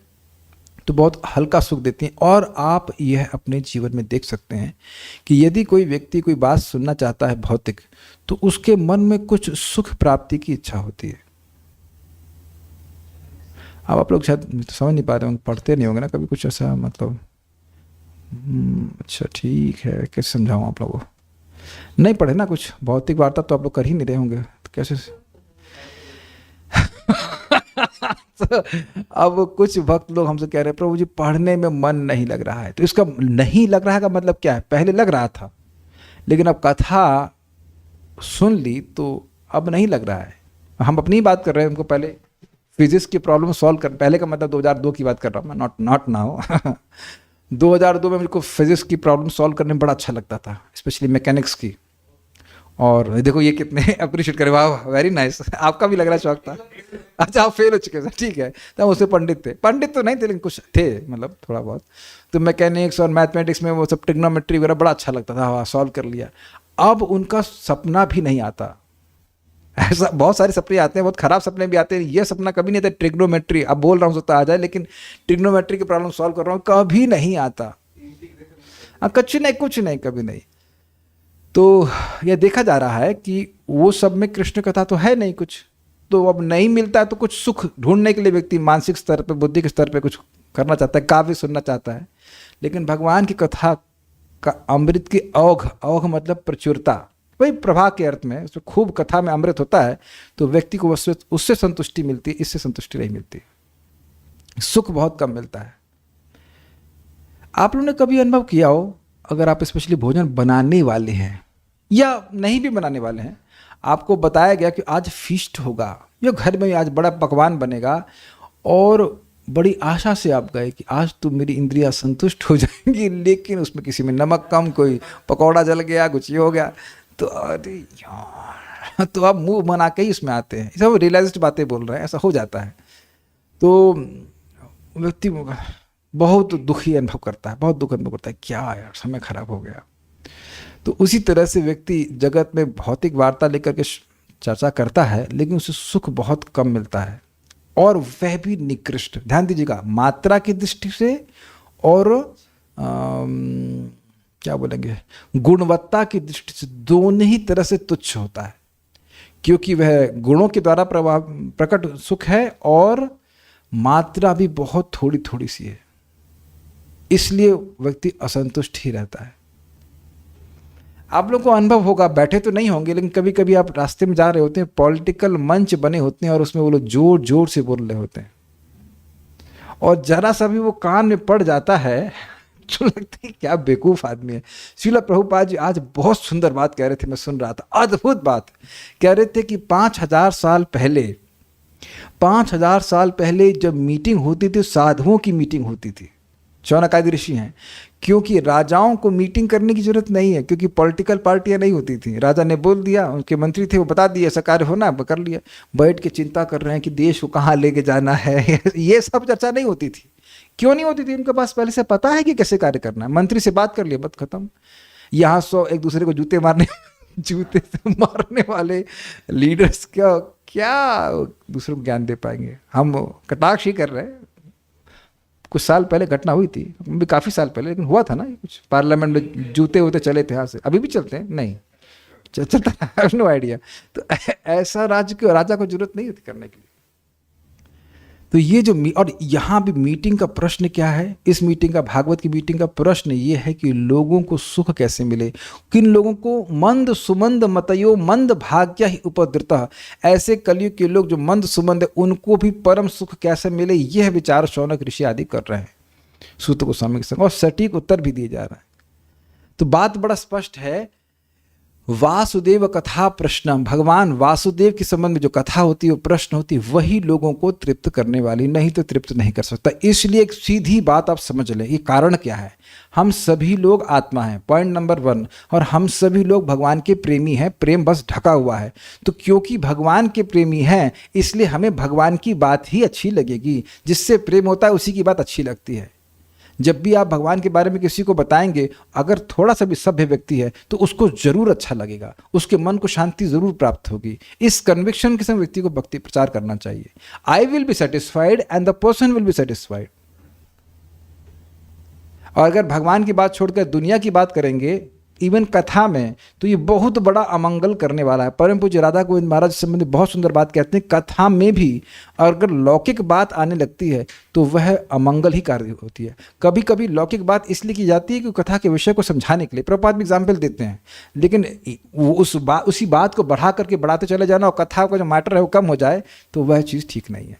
A: तो बहुत हल्का सुख देती हैं। और आप यह अपने जीवन में देख सकते हैं कि यदि कोई व्यक्ति कोई बात सुनना चाहता है भौतिक, तो उसके मन में कुछ सुख प्राप्ति की इच्छा होती है। अब आप लोग शायद समझ नहीं पा रहे होंगे, पढ़ते नहीं होंगे ना कभी कुछ ऐसा, मतलब अच्छा ठीक है, कैसे समझाऊँ आप लोगों को, नहीं पढ़े ना कुछ भौतिक वार्ता तो आप लोग कर ही नहीं रहे होंगे, तो कैसे तो अब कुछ भक्त लोग हमसे कह रहे हैं प्रभु जी पढ़ने में मन नहीं लग रहा है। तो इसका नहीं लग रहा है का मतलब क्या है? पहले लग रहा था लेकिन अब कथा सुन ली तो अब नहीं लग रहा है। हम अपनी बात कर रहे हैं, उनको पहले फिजिक्स की प्रॉब्लम सॉल्व कर, पहले का मतलब 2002 की बात कर रहा हूँ मैं, नॉट नाउ 2002 में मेरे को फिजिक्स की प्रॉब्लम सॉल्व करने में बड़ा अच्छा लगता था, स्पेशली मैकेनिक्स की। और देखो ये कितने अप्रिशिएट करे, वाह वेरी नाइस, आपका भी लग रहा शौक था। अच्छा आप फेल हो चुके थे, ठीक है। तो हम उससे पंडित थे, पंडित तो नहीं थे लेकिन कुछ थे, मतलब थोड़ा बहुत। तो मैकेनिक्स और मैथमेटिक्स में वो सब ट्रिग्नोमेट्री वगैरह बड़ा अच्छा लगता था, सॉल्व कर लिया। अब उनका सपना भी नहीं आता, ऐसा बहुत सारे सपने आते हैं, बहुत खराब सपने भी आते हैं। ये सपना कभी नहीं आता ट्रिग्नोमेट्री, अब बोल रहा हूँ तो आ जाए, लेकिन ट्रिग्नोमेट्री की प्रॉब्लम सॉल्व कर रहा हूँ कभी नहीं आता, कुछ नहीं कभी नहीं। तो यह देखा जा रहा है कि वो सब में कृष्ण कथा तो है नहीं कुछ, तो अब नहीं मिलता है तो कुछ सुख ढूंढने के लिए व्यक्ति मानसिक स्तर पे, बुद्धि के स्तर पे कुछ करना चाहता है, काव्य सुनना चाहता है। लेकिन भगवान की कथा का अमृत की औघ, औघ मतलब प्रचुरता, वही प्रभा के अर्थ में, उसमें खूब कथा में अमृत होता है तो व्यक्ति को उससे संतुष्टि मिलती है, इससे संतुष्टि नहीं मिलती, सुख बहुत कम मिलता है। आप लोगों ने कभी अनुभव किया हो, अगर आप स्पेशली भोजन बनाने वाले हैं या नहीं भी बनाने वाले हैं, आपको बताया गया कि आज फीस्ट होगा या घर में आज बड़ा पकवान बनेगा, और बड़ी आशा से आप गए कि आज तो मेरी इंद्रियां संतुष्ट हो जाएंगी, लेकिन उसमें किसी में नमक कम, कोई पकौड़ा जल गया, कुछ ये हो गया, तो अरे यार, तो आप मुंह बना के ही उसमें आते हैं। सब रियलाइज्ड बातें बोल रहे हैं, ऐसा हो जाता है। तो व्यक्ति बहुत दुखी अनुभव करता है, बहुत दुख अनुभव करता है, क्या यार समय खराब हो गया। तो उसी तरह से व्यक्ति जगत में भौतिक वार्ता लेकर के चर्चा करता है, लेकिन उसे सुख बहुत कम मिलता है, और वह भी निकृष्ट। ध्यान दीजिएगा, मात्रा की दृष्टि से और क्या बोलेंगे, गुणवत्ता की दृष्टि से, दोनों ही तरह से तुच्छ होता है, क्योंकि वह गुणों के द्वारा प्रकट सुख है और मात्रा भी बहुत थोड़ी थोड़ी सी है, इसलिए व्यक्ति असंतुष्ट ही रहता है। आप लोगों को अनुभव होगा, बैठे तो नहीं होंगे, लेकिन कभी कभी आप रास्ते में जा रहे होते हैं, पॉलिटिकल मंच बने होते हैं और उसमें वो लोग जोर जोर से बोल रहे होते हैं, और जरा सा भी वो कान में पड़ जाता है तो लगता है क्या बेवकूफ आदमी है। श्रील प्रभुपाद जी आज बहुत सुंदर बात कह रहे थे, मैं सुन रहा था, अद्भुत बात कह रहे थे कि 5000 साल पहले जब मीटिंग होती थी, साधुओं की मीटिंग होती थी, शौनकादि ऋषि हैं, क्योंकि राजाओं को मीटिंग करने की जरूरत नहीं है, क्योंकि पॉलिटिकल पार्टियां नहीं होती थी। राजा ने बोल दिया, उनके मंत्री थे वो बता दिए ऐसा कार्य होना, कर लिया, बैठ के चिंता कर रहे हैं कि देश को कहाँ लेके जाना है ये सब चर्चा नहीं होती थी। क्यों नहीं होती थी? उनके पास पहले से पता है कि कैसे कार्य करना है, मंत्री से बात कर लिया, बात खत्म। यहाँ 100 एक दूसरे को जूते से मारने वाले लीडर्स क्या दूसरों को ज्ञान दे पाएंगे? हम कटाक्ष ही कर रहे हैं। कुछ साल पहले घटना हुई थी, भी काफ़ी साल पहले, लेकिन हुआ था ना कुछ, पार्लियामेंट में जूते होते चले थे, यहाँ से अभी भी चलते हैं, नहीं चलता है, नो आइडिया। तो ऐसा राजा को जरूरत नहीं होती करने के लिए। तो ये जो और यहाँ भी मीटिंग का प्रश्न क्या है, इस मीटिंग का, भागवत की मीटिंग का प्रश्न ये है कि लोगों को सुख कैसे मिले, किन लोगों को मंद सुमंद मतयो मंद भाग्य ही उपद्रता, ऐसे कलयुग के लोग जो मंद सुमंद है उनको भी परम सुख कैसे मिले, यह विचार शौनक ऋषि आदि कर रहे हैं सूत गोस्वामी के संग, और सटीक उत्तर भी दिए जा रहा है। तो बात बड़ा स्पष्ट है, वासुदेव कथा प्रश्न, भगवान वासुदेव के संबंध में जो कथा होती है, वो प्रश्न होती है, वही लोगों को तृप्त करने वाली, नहीं तो तृप्त नहीं कर सकता। इसलिए एक सीधी बात आप समझ लें, ये कारण क्या है, हम सभी लोग आत्मा हैं, पॉइंट नंबर 1, और हम सभी लोग भगवान के प्रेमी हैं, प्रेम बस ढका हुआ है। तो क्योंकि भगवान के प्रेमी हैं, इसलिए हमें भगवान की बात ही अच्छी लगेगी, जिससे प्रेम होता है उसी की बात अच्छी लगती है। जब भी आप भगवान के बारे में किसी को बताएंगे, अगर थोड़ा सा भी सभ्य व्यक्ति है तो उसको जरूर अच्छा लगेगा, उसके मन को शांति जरूर प्राप्त होगी। इस कन्विक्शन के संग व्यक्ति को भक्ति प्रचार करना चाहिए। I will be satisfied and the person will be satisfied. और अगर भगवान की बात छोड़कर दुनिया की बात करेंगे, इवन कथा में, तो ये बहुत बड़ा अमंगल करने वाला है। परम पूज्य राधा गोविंद महाराज से संबंधित बहुत सुंदर बात कहते हैं, कथा में भी अगर लौकिक बात आने लगती है तो वह अमंगल ही कार्य होती है। कभी कभी लौकिक बात इसलिए की जाती है कि कथा के विषय को समझाने के लिए, प्रभुपाद भी एग्जाम्पल देते हैं, लेकिन उसी बात को बढ़ा करके बढ़ाते चले जाना और कथा का जो मैटर है वो कम हो जाए, तो वह चीज़ ठीक नहीं है।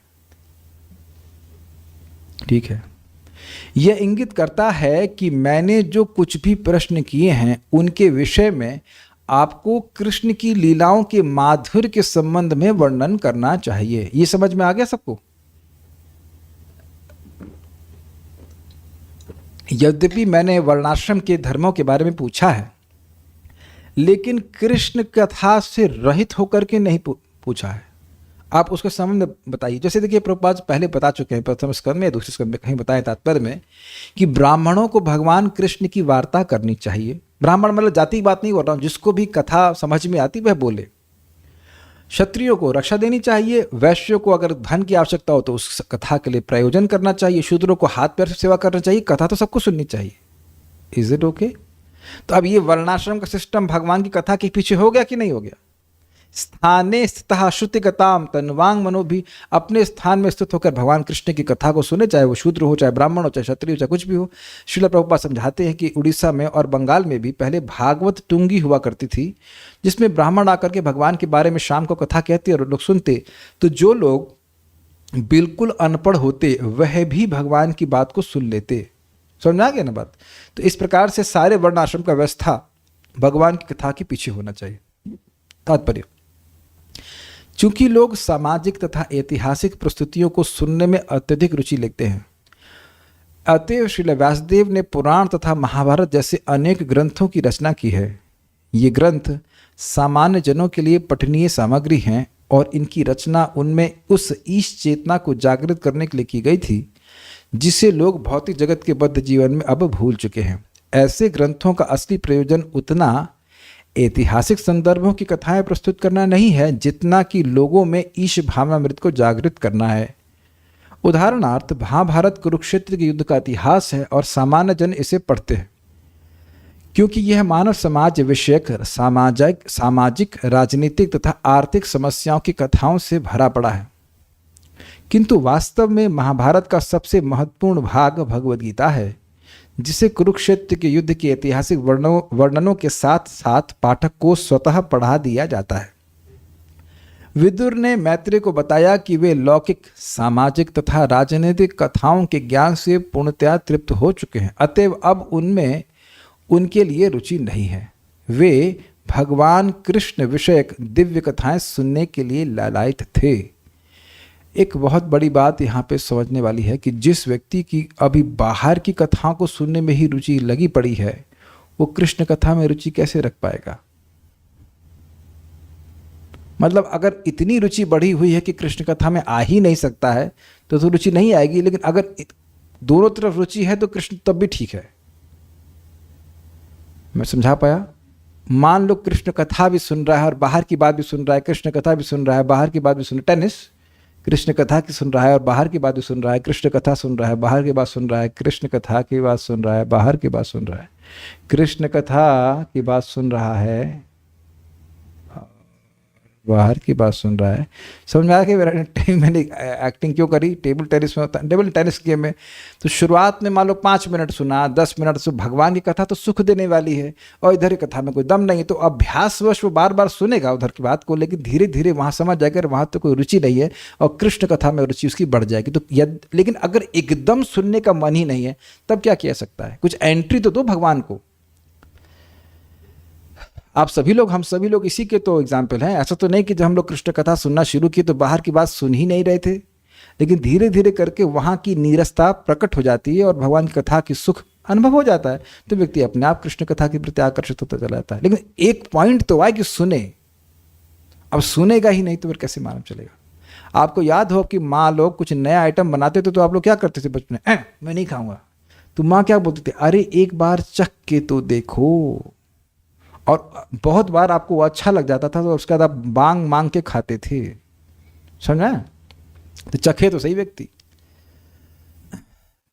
A: ठीक है, यह इंगित करता है कि मैंने जो कुछ भी प्रश्न किए हैं उनके विषय में आपको कृष्ण की लीलाओं के माधुर्य के संबंध में वर्णन करना चाहिए। ये समझ में आ गया सबको? यद्यपि मैंने वर्णाश्रम के धर्मों के बारे में पूछा है, लेकिन कृष्ण कथा से रहित होकर के नहीं पूछा है। आप उसके संबंध में बताइए। जैसे देखिए, प्रभुपाद पहले बता चुके हैं, प्रथम स्कंद में, दूसरे स्कंद में कहीं बताए तात्पर्य में, कि ब्राह्मणों को भगवान कृष्ण की वार्ता करनी चाहिए। ब्राह्मण मतलब जाति की बात नहीं बोल रहा हूँ, जिसको भी कथा समझ में आती वह बोले। क्षत्रियों को रक्षा देनी चाहिए, वैश्यों को अगर धन की आवश्यकता हो तो उस कथा के लिए प्रयोजन करना चाहिए, शूद्रों को हाथ पैर से सेवा करना चाहिए, कथा तो सबको सुननी चाहिए। Is it okay? तो अब ये वर्णाश्रम का सिस्टम भगवान की कथा के पीछे हो गया कि नहीं हो गया? स्थाने स्थितः श्रुतिगताम तन्वांग मनो भी, अपने स्थान में स्थित होकर भगवान कृष्ण की कथा को सुने, चाहे वो शूद्र हो, चाहे ब्राह्मण हो, चाहे क्षत्रिय हो, चाहे कुछ भी हो। श्रील प्रभुपाद समझाते हैं कि उड़ीसा में और बंगाल में भी पहले भागवत टुंगी हुआ करती थी, जिसमें ब्राह्मण आकर के भगवान के बारे में शाम को कथा कहते और लोग सुनते। तो जो लोग बिल्कुल अनपढ़ होते वह भी भगवान की बात को सुन लेते। समझ आ गया ना बात? तो इस प्रकार से सारे वर्ण आश्रम का व्यवस्था भगवान की कथा के पीछे होना चाहिए। तात्पर्य, चूंकि लोग सामाजिक तथा ऐतिहासिक प्रस्तुतियों को सुनने में अत्यधिक रुचि लेते हैं, अतएव श्रील व्यासदेव ने पुराण तथा महाभारत जैसे अनेक ग्रंथों की रचना की है। ये ग्रंथ सामान्य जनों के लिए पठनीय सामग्री हैं और इनकी रचना उनमें उस ईश चेतना को जागृत करने के लिए की गई थी जिसे लोग भौतिक जगत के बद्ध जीवन में अब भूल चुके हैं। ऐसे ग्रंथों का असली प्रयोजन उतना ऐतिहासिक संदर्भों की कथाएं प्रस्तुत करना नहीं है जितना कि लोगों में ईश भावनामृत को जागृत करना है। उदाहरणार्थ, महाभारत कुरुक्षेत्र के युद्ध का इतिहास है और सामान्य जन इसे पढ़ते हैं क्योंकि यह मानव समाज विषयक सामाजिक, राजनीतिक तथा आर्थिक समस्याओं की कथाओं से भरा पड़ा है। किंतु वास्तव में महाभारत का सबसे महत्वपूर्ण भाग भगवद गीता है, जिसे कुरुक्षेत्र के युद्ध के ऐतिहासिक वर्णनों के साथ साथ पाठक को स्वतः पढ़ा दिया जाता है। विदुर ने मैत्रेय को बताया कि वे लौकिक, सामाजिक तथा राजनीतिक कथाओं के ज्ञान से पूर्णतया तृप्त हो चुके हैं, अतएव अब उनमें उनके लिए रुचि नहीं है। वे भगवान कृष्ण विषयक दिव्य कथाएं सुनने के लिए लालायित थे। एक बहुत बड़ी बात यहाँ पे समझने वाली है कि जिस व्यक्ति की अभी बाहर की कथाओं को सुनने में ही रुचि लगी पड़ी है, वो कृष्ण कथा में रुचि कैसे रख पाएगा? मतलब अगर इतनी रुचि बढ़ी हुई है कि कृष्ण कथा में आ ही नहीं सकता है तो रुचि नहीं आएगी, लेकिन अगर दोनों तरफ रुचि है तो कृष्ण तब भी ठीक है। मैं समझा पाया? मान लो कृष्ण कथा भी सुन रहा है और बाहर की बात भी सुन रहा है, कृष्ण कथा भी सुन रहा है, बाहर की बात भी सुन रहा है। टेनिस, कृष्ण कथा की सुन रहा है और बाहर की बात भी सुन रहा है, कृष्ण कथा सुन रहा है, बाहर की बात सुन रहा है, कृष्ण कथा की बात सुन रहा है, बाहर की बात सुन रहा है, कृष्ण कथा की बात सुन रहा है, बाहर की बात सुन रहा है। समझ में आया कि मैंने एक्टिंग क्यों करी। टेबल टेनिस में होता है, टेबल टेनिस गेम में तो शुरुआत में मान लो 5 मिनट सुना, 10 मिनट से भगवान की कथा तो सुख देने वाली है और इधर की कथा में कोई दम नहीं है, तो अभ्यासवश वो बार बार सुनेगा उधर की बात को, लेकिन धीरे धीरे वहाँ समझ जाएगा वहाँ तो कोई रुचि नहीं है और कृष्ण कथा में रुचि उसकी बढ़ जाएगी। तो लेकिन अगर एकदम सुनने का मन ही नहीं है तब क्या किया सकता है? कुछ एंट्री तो दो भगवान को। आप सभी लोग, हम सभी लोग इसी के तो एग्जाम्पल हैं। ऐसा तो नहीं कि जब हम लोग कृष्ण कथा सुनना शुरू किए तो बाहर की बात सुन ही नहीं रहे थे, लेकिन धीरे धीरे करके वहाँ की नीरसता प्रकट हो जाती है और भगवान की कथा की सुख अनुभव हो जाता है, तो व्यक्ति अपने आप कृष्ण कथा के प्रति आकर्षित होता चला जाता है। लेकिन एक पॉइंट तो आए कि सुने, अब सुनेगा ही नहीं तो फिर कैसे मालूम चलेगा? आपको याद हो कि माँ लोग कुछ नया आइटम बनाते थे तो आप लोग क्या करते थे बचपन में? मैं नहीं खाऊंगा। तो माँ क्या बोलती थी? अरे एक बार चख के तो देखो। और बहुत बार आपको वो अच्छा लग जाता था तो उसके बाद आप मांग मांग के खाते थे। समझा? तो चखे तो सही व्यक्ति।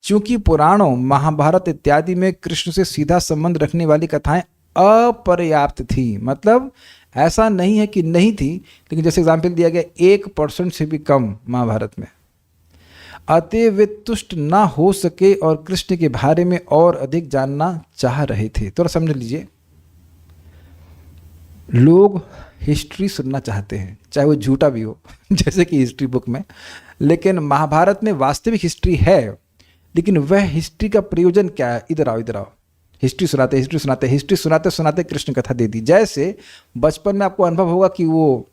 A: चूंकि पुराणों, महाभारत इत्यादि में कृष्ण से सीधा संबंध रखने वाली कथाएं अपर्याप्त थी, मतलब ऐसा नहीं है कि नहीं थी, लेकिन जैसे एग्जाम्पल दिया गया 1% से भी कम महाभारत में, अतः वे तुष्ट ना हो सके और कृष्ण के बारे में और अधिक जानना चाह रहे थे। थोड़ा समझ लीजिए, लोग हिस्ट्री सुनना चाहते हैं, चाहे वो झूठा भी हो जैसे कि हिस्ट्री बुक में, लेकिन महाभारत में वास्तविक हिस्ट्री है, लेकिन वह हिस्ट्री का प्रयोजन क्या है? इधर आओ इधर आओ, हिस्ट्री सुनाते हिस्ट्री सुनाते हिस्ट्री सुनाते सुनाते कृष्ण कथा दे दी। जैसे बचपन में आपको अनुभव होगा कि वो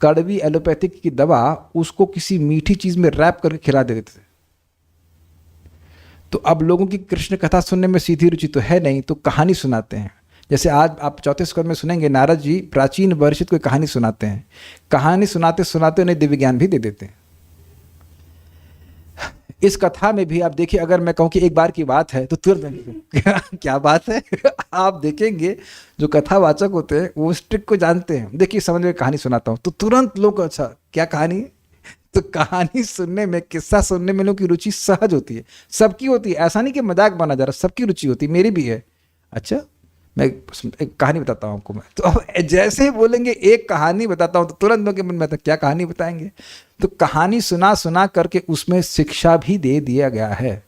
A: कड़वी एलोपैथिक की दवा उसको किसी मीठी चीज में रैप करके खिला देते थे। तो अब लोगों की कृष्ण कथा सुनने में सीधी रुचि तो है नहीं, तो कहानी सुनाते हैं। जैसे आज आप चौथे स्कंद में सुनेंगे नारद जी प्राचीन वर्षित कोई कहानी सुनाते हैं, कहानी सुनाते सुनाते उन्हें दिव्य ज्ञान भी दे देते हैं। इस कथा में भी आप देखिए, अगर मैं कहूँ कि एक बार की बात है तो तुरंत क्या बात है आप देखेंगे जो कथावाचक होते हैं वो उस ट्रिक को जानते हैं। देखिए समझ में कहानी सुनाता हूँ तो तुरंत लोग, अच्छा क्या कहानी है? तो कहानी सुनने में, किस्सा सुनने में लोगों की रुचि सहज होती है, सबकी होती है। ऐसा नहीं कि मजाक बना जा रहा, सबकी रुचि होती है, मेरी भी है। अच्छा मैं एक कहानी बताता हूँ आपको। मैं तो अब जैसे ही बोलेंगे एक कहानी बताता हूँ तो तुरंत लोग के मन में आता क्या कहानी बताएंगे? तो कहानी सुना सुना करके उसमें शिक्षा भी दे दिया गया है।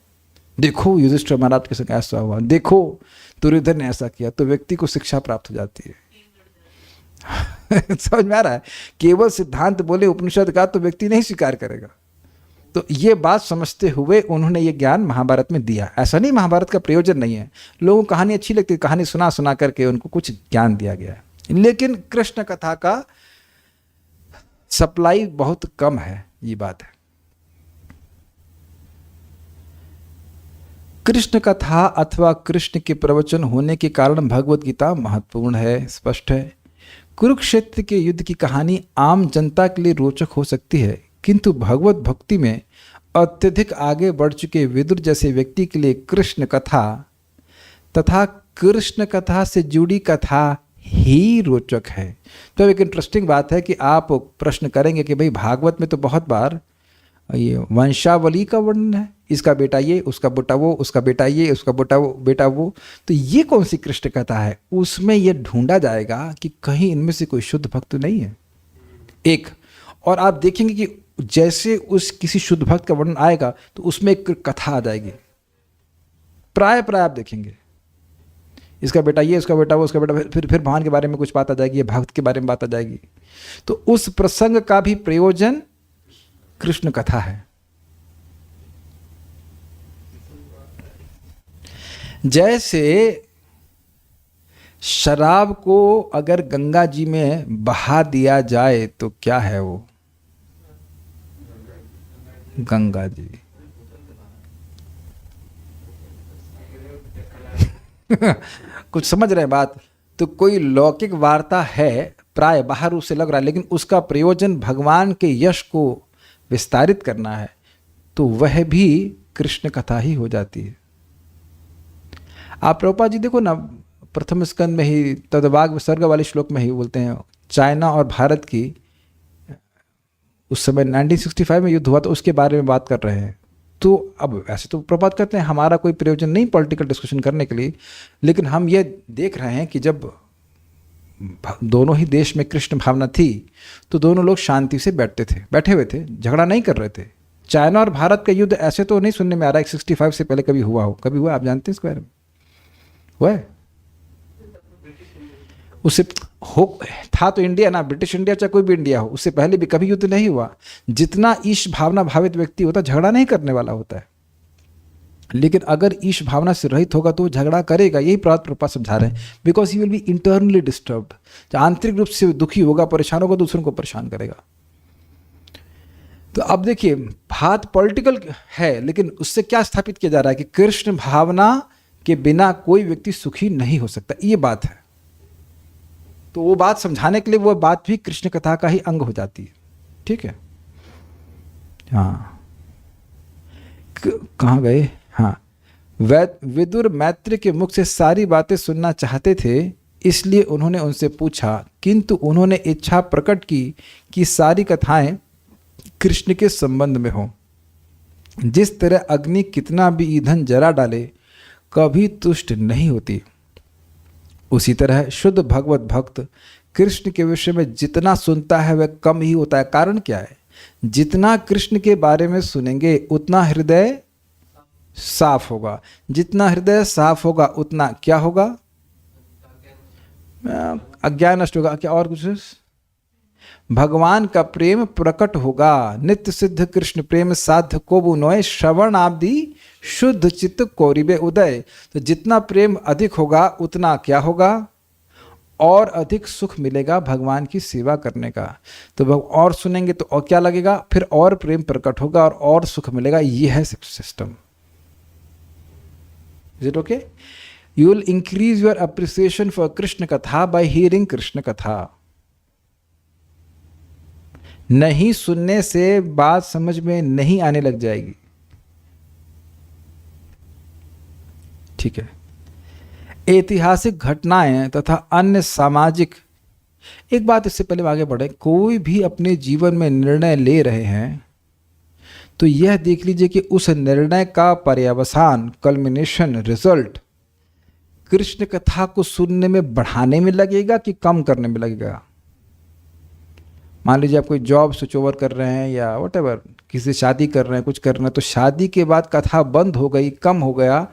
A: देखो युधिष्ठिर महाराज के संग ऐसा हुआ, देखो दुर्योधन ने ऐसा किया, तो व्यक्ति को शिक्षा प्राप्त हो जाती है समझ में आ रहा है? केवल सिद्धांत बोले उपनिषद का तो व्यक्ति नहीं स्वीकार करेगा। तो ये बात समझते हुए उन्होंने ये ज्ञान महाभारत में दिया। ऐसा नहीं महाभारत का प्रयोजन नहीं है, लोगों को कहानी अच्छी लगती है, कहानी सुना सुना करके उनको कुछ ज्ञान दिया गया है, लेकिन कृष्ण कथा का सप्लाई बहुत कम है, ये बात है। कृष्ण कथा अथवा कृष्ण के प्रवचन होने के कारण भगवत गीता महत्वपूर्ण है, स्पष्ट है। कुरुक्षेत्र के युद्ध की कहानी आम जनता के लिए रोचक हो सकती है, किंतु भगवत भक्ति में अत्यधिक आगे बढ़ चुके विदुर जैसे व्यक्ति के लिए कृष्ण कथा तथा कृष्ण कथा से जुड़ी कथा ही रोचक है। तो एक इंटरेस्टिंग बात है कि आप प्रश्न करेंगे कि भाई भागवत में तो बहुत बार ये वंशावली का वर्णन है, इसका बेटा ये, उसका बेटा वो, उसका बेटा ये, उसका बेटा वो, तो ये कौन सी कृष्ण कथा है? उसमें ये ढूंढा जाएगा कि कहीं इनमें से कोई शुद्ध भक्त नहीं है। एक और आप देखेंगे कि जैसे उस किसी शुद्ध भक्त का वर्णन आएगा तो उसमें एक कथा आ जाएगी, प्राय आप देखेंगे इसका बेटा ये, उसका बेटा वो, उसका बेटा, फिर भगवान के बारे में कुछ बात आ जाएगी, भक्त के बारे में बात आ जाएगी। तो उस प्रसंग का भी प्रयोजन कृष्ण कथा है। जैसे शराब को अगर गंगा जी में बहा दिया जाए तो क्या है वो? गंगा जी कुछ समझ रहे हैं बात? तो कोई लौकिक वार्ता है, प्राय बाहर रूप से लग रहा है, लेकिन उसका प्रयोजन भगवान के यश को विस्तारित करना है, तो वह भी कृष्ण कथा ही हो जाती है। आप प्रभुपाद जी देखो ना, प्रथम स्कंद में ही तदभाग विसर्ग वाले श्लोक में ही बोलते हैं चाइना और भारत की उस समय 1965 में युद्ध हुआ तो उसके बारे में बात कर रहे हैं। तो अब ऐसे तो प्रभात करते हैं, हमारा कोई प्रयोजन नहीं पॉलिटिकल डिस्कशन करने के लिए, लेकिन हम ये देख रहे हैं कि जब दोनों ही देश में कृष्ण भावना थी तो दोनों लोग शांति से बैठे हुए थे, झगड़ा नहीं कर रहे थे। चाइना और भारत का युद्ध ऐसे तो नहीं सुनने में आ रहा है 65 से पहले कभी हुआ हो। कभी हुआ? आप जानते हैं इसके बारे में? हुआ है? उससे हो था तो इंडिया ना, ब्रिटिश इंडिया चाहे कोई भी इंडिया हो, उससे पहले भी कभी युद्ध नहीं हुआ। जितना ईश भावना भावित व्यक्ति होता है झगड़ा नहीं करने वाला होता है, लेकिन अगर ईश भावना से रहित होगा तो वो झगड़ा करेगा। यही प्रभुपाद समझा रहे हैं, because he will be internally disturbed. आंतरिक रूप से दुखी होगा, परेशान होगा, दूसरों को परेशान करेगा। तो अब देखिए, बात पॉलिटिकल है, लेकिन उससे क्या स्थापित किया जा रहा है कि कृष्ण भावना के बिना कोई व्यक्ति सुखी नहीं हो सकता, ये बात है। तो वो बात समझाने के लिए वो बात भी कृष्ण कथा का ही अंग हो जाती है। ठीक है, हाँ, कहाँ गए? हाँ, विदुर मैत्री के मुख से सारी बातें सुनना चाहते थे, इसलिए उन्होंने उनसे पूछा, किंतु उन्होंने इच्छा प्रकट की कि सारी कथाएं कृष्ण के संबंध में हो। जिस तरह अग्नि कितना भी ईंधन जला डाले कभी तुष्ट नहीं होती, उसी तरह शुद्ध भगवत भक्त कृष्ण के विषय में जितना सुनता है वह कम ही होता है। कारण क्या है? जितना कृष्ण के बारे में सुनेंगे उतना हृदय साफ होगा, जितना हृदय साफ होगा उतना क्या होगा? अज्ञान नष्ट होगा। क्या और कुछ? भगवान का प्रेम प्रकट होगा। नित्य सिद्ध कृष्ण प्रेम साध्य को बुनोय, श्रवण आदि शुद्ध चित्त कोरिबे उदय। तो जितना प्रेम अधिक होगा उतना क्या होगा? और अधिक सुख मिलेगा भगवान की सेवा करने का। तो और सुनेंगे तो और क्या लगेगा? फिर और प्रेम प्रकट होगा और सुख मिलेगा। ये है system. Is it okay? You will increase your appreciation for Krishna कथा बाय हियरिंग कृष्ण कथा। नहीं सुनने से बात समझ में नहीं आने लग जाएगी। ठीक है, ऐतिहासिक घटनाएं तथा अन्य सामाजिक, एक बात इससे पहले आगे बढ़े, कोई भी अपने जीवन में निर्णय ले रहे हैं तो यह देख लीजिए कि उस निर्णय का पर्यवसान, कल्मिनेशन, रिजल्ट कृष्ण कथा को सुनने में बढ़ाने में लगेगा कि कम करने में लगेगा। मान लीजिए आप कोई जॉब स्विच ओवर कर रहे हैं या व्हाटएवर, किसी से शादी कर रहे हैं, कुछ कर रहे हैं, तो शादी के बाद कथा बंद हो गई, कम हो गया,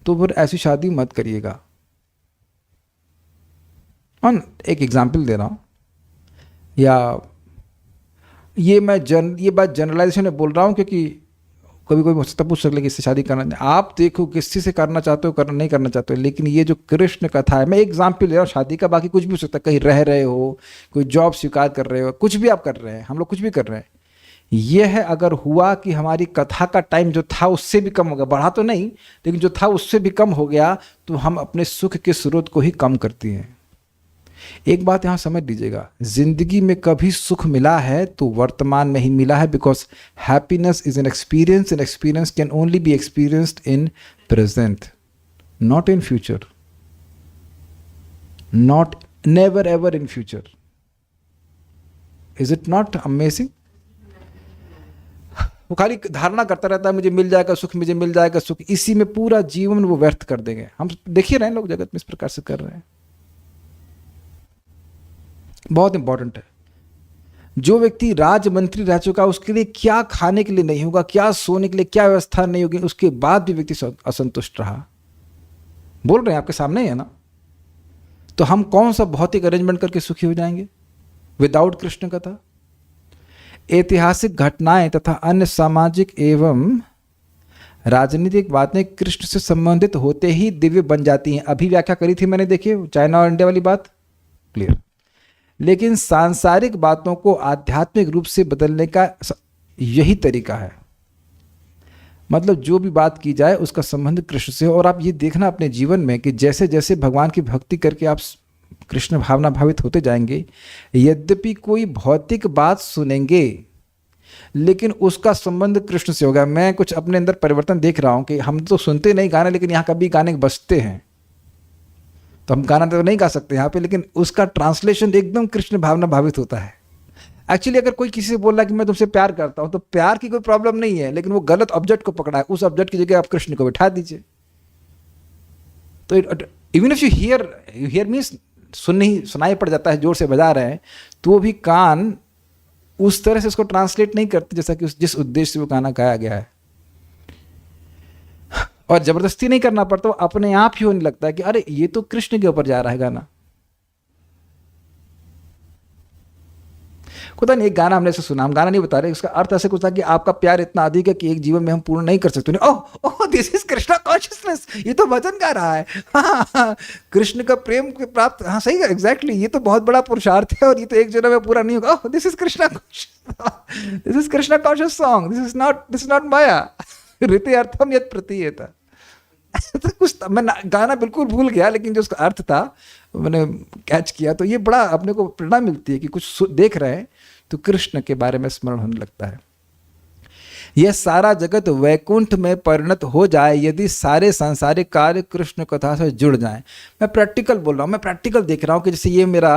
A: तो फिर ऐसी शादी मत करिएगा। और एक एग्जाम्पल दे रहा हूँ, या ये बात जनरलाइजेशन में बोल रहा हूँ क्योंकि कभी कोई मुझसे पूछ सकते कि इससे शादी करना, आप देखो किसी से करना चाहते हो, करना नहीं करना चाहते हो, लेकिन ये जो कृष्ण कथा है, मैं एग्जाम्पल ले रहा हूँ शादी का, बाकी कुछ भी हो सकता है, कहीं रह रहे हो, कोई जॉब स्वीकार कर रहे हो, कुछ भी आप कर रहे हैं, हम लोग कुछ भी कर रहे हैं। यह है, अगर हुआ कि हमारी कथा का टाइम जो था उससे भी कम हो गया, बढ़ा तो नहीं लेकिन जो था उससे भी कम हो गया, तो हम अपने सुख के स्रोत को ही कम करती हैं। एक बात यहाँ समझ लीजिएगा, जिंदगी में कभी सुख मिला है तो वर्तमान में ही मिला है, because happiness is an experience and experience can only be experienced in present, not in future, not never ever in future. Is it not amazing? वो खाली धारणा करता रहता है मुझे मिल जाएगा सुख, मुझे मिल जाएगा सुख, इसी में पूरा जीवन वो व्यर्थ कर देंगे। हम देखिए रहे हैं लोग जगत में इस प्रकार से कर रहे हैं। बहुत इंपॉर्टेंट है, जो व्यक्ति राजमंत्री रह चुका उसके लिए क्या खाने के लिए नहीं होगा, क्या सोने के लिए क्या व्यवस्था नहीं होगी, उसके बाद भी व्यक्ति असंतुष्ट रहा, बोल रहे हैं आपके सामने ही है ना। तो हम कौन सा भौतिक अरेंजमेंट करके सुखी हो जाएंगे विदाउट कृष्ण कथा? ऐतिहासिक घटनाएं तथा अन्य सामाजिक एवं राजनीतिक बातें कृष्ण से संबंधित होते ही दिव्य बन जाती हैं। अभी व्याख्या करी थी मैंने, देखिए चाइना और इंडिया वाली बात क्लियर। लेकिन सांसारिक बातों को आध्यात्मिक रूप से बदलने का यही तरीका है, मतलब जो भी बात की जाए उसका संबंध कृष्ण से हो। और आप ये देखना अपने जीवन में कि जैसे जैसे भगवान की भक्ति करके आप कृष्ण भावना भावित होते जाएंगे, यद्यपि कोई भौतिक बात सुनेंगे लेकिन उसका संबंध कृष्ण से होगा। मैं कुछ अपने अंदर परिवर्तन देख रहा हूँ कि हम तो सुनते नहीं गाने, लेकिन यहाँ कभी गाने बजते हैं, तो हम गाना तो नहीं गा सकते यहाँ पे, लेकिन उसका ट्रांसलेशन एकदम कृष्ण भावना भावित होता है। एक्चुअली अगर कोई किसी से बोल रहा है कि मैं तुमसे प्यार करता हूँ, तो प्यार की कोई प्रॉब्लम नहीं है, लेकिन वो गलत ऑब्जेक्ट को पकड़ा है, उस ऑब्जेक्ट की जगह आप कृष्ण को बिठा दीजिए। तो even if you here means सुनाई पड़ जाता है, जोर से बजा रहे हैं, तो भी कान उस तरह से उसको ट्रांसलेट नहीं करते जैसा कि जिस उद्देश्य से वो गाना गाया गया है। और जबरदस्ती नहीं करना पड़ता, वो अपने आप ही होने लगता है कि अरे ये तो कृष्ण के ऊपर जा रहा है गाना। पता नहीं, एक गाना हमने ऐसे सुना, हम गाना नहीं बता रहे, उसका अर्थ ऐसे कुछ था कि आपका प्यार इतना अधिक है कि एक जीवन में हम पूर्ण नहीं कर सकते। ओह ओह, दिस इज कृष्णा कॉन्शियसनेस, ये तो भजन गा रहा है। हाँ, कृष्ण का प्रेम के प्राप्त, हाँ सही है, एग्जैक्टली, ये तो बहुत बड़ा पुरुषार्थ है और ये तो एक जन्म में पूरा नहीं होगा। Oh, this is Krishna conscious, this is Krishna conscious song, this is not माया रीति अर्थम यद प्रतीयेत। तो कुछ मैं गाना बिल्कुल भूल गया, लेकिन जो उसका अर्थ था मैंने कैच किया। तो ये बड़ा अपने को प्रेरणा मिलती है कि कुछ देख रहे हैं तो कृष्ण के बारे में स्मरण होने लगता है। यह सारा जगत वैकुंठ में परिणत हो जाए यदि सारे सांसारिक कार्य कृष्ण कथा से जुड़ जाएं। मैं प्रैक्टिकल बोल रहा हूँ, मैं प्रैक्टिकल देख रहा हूँ कि जैसे ये मेरा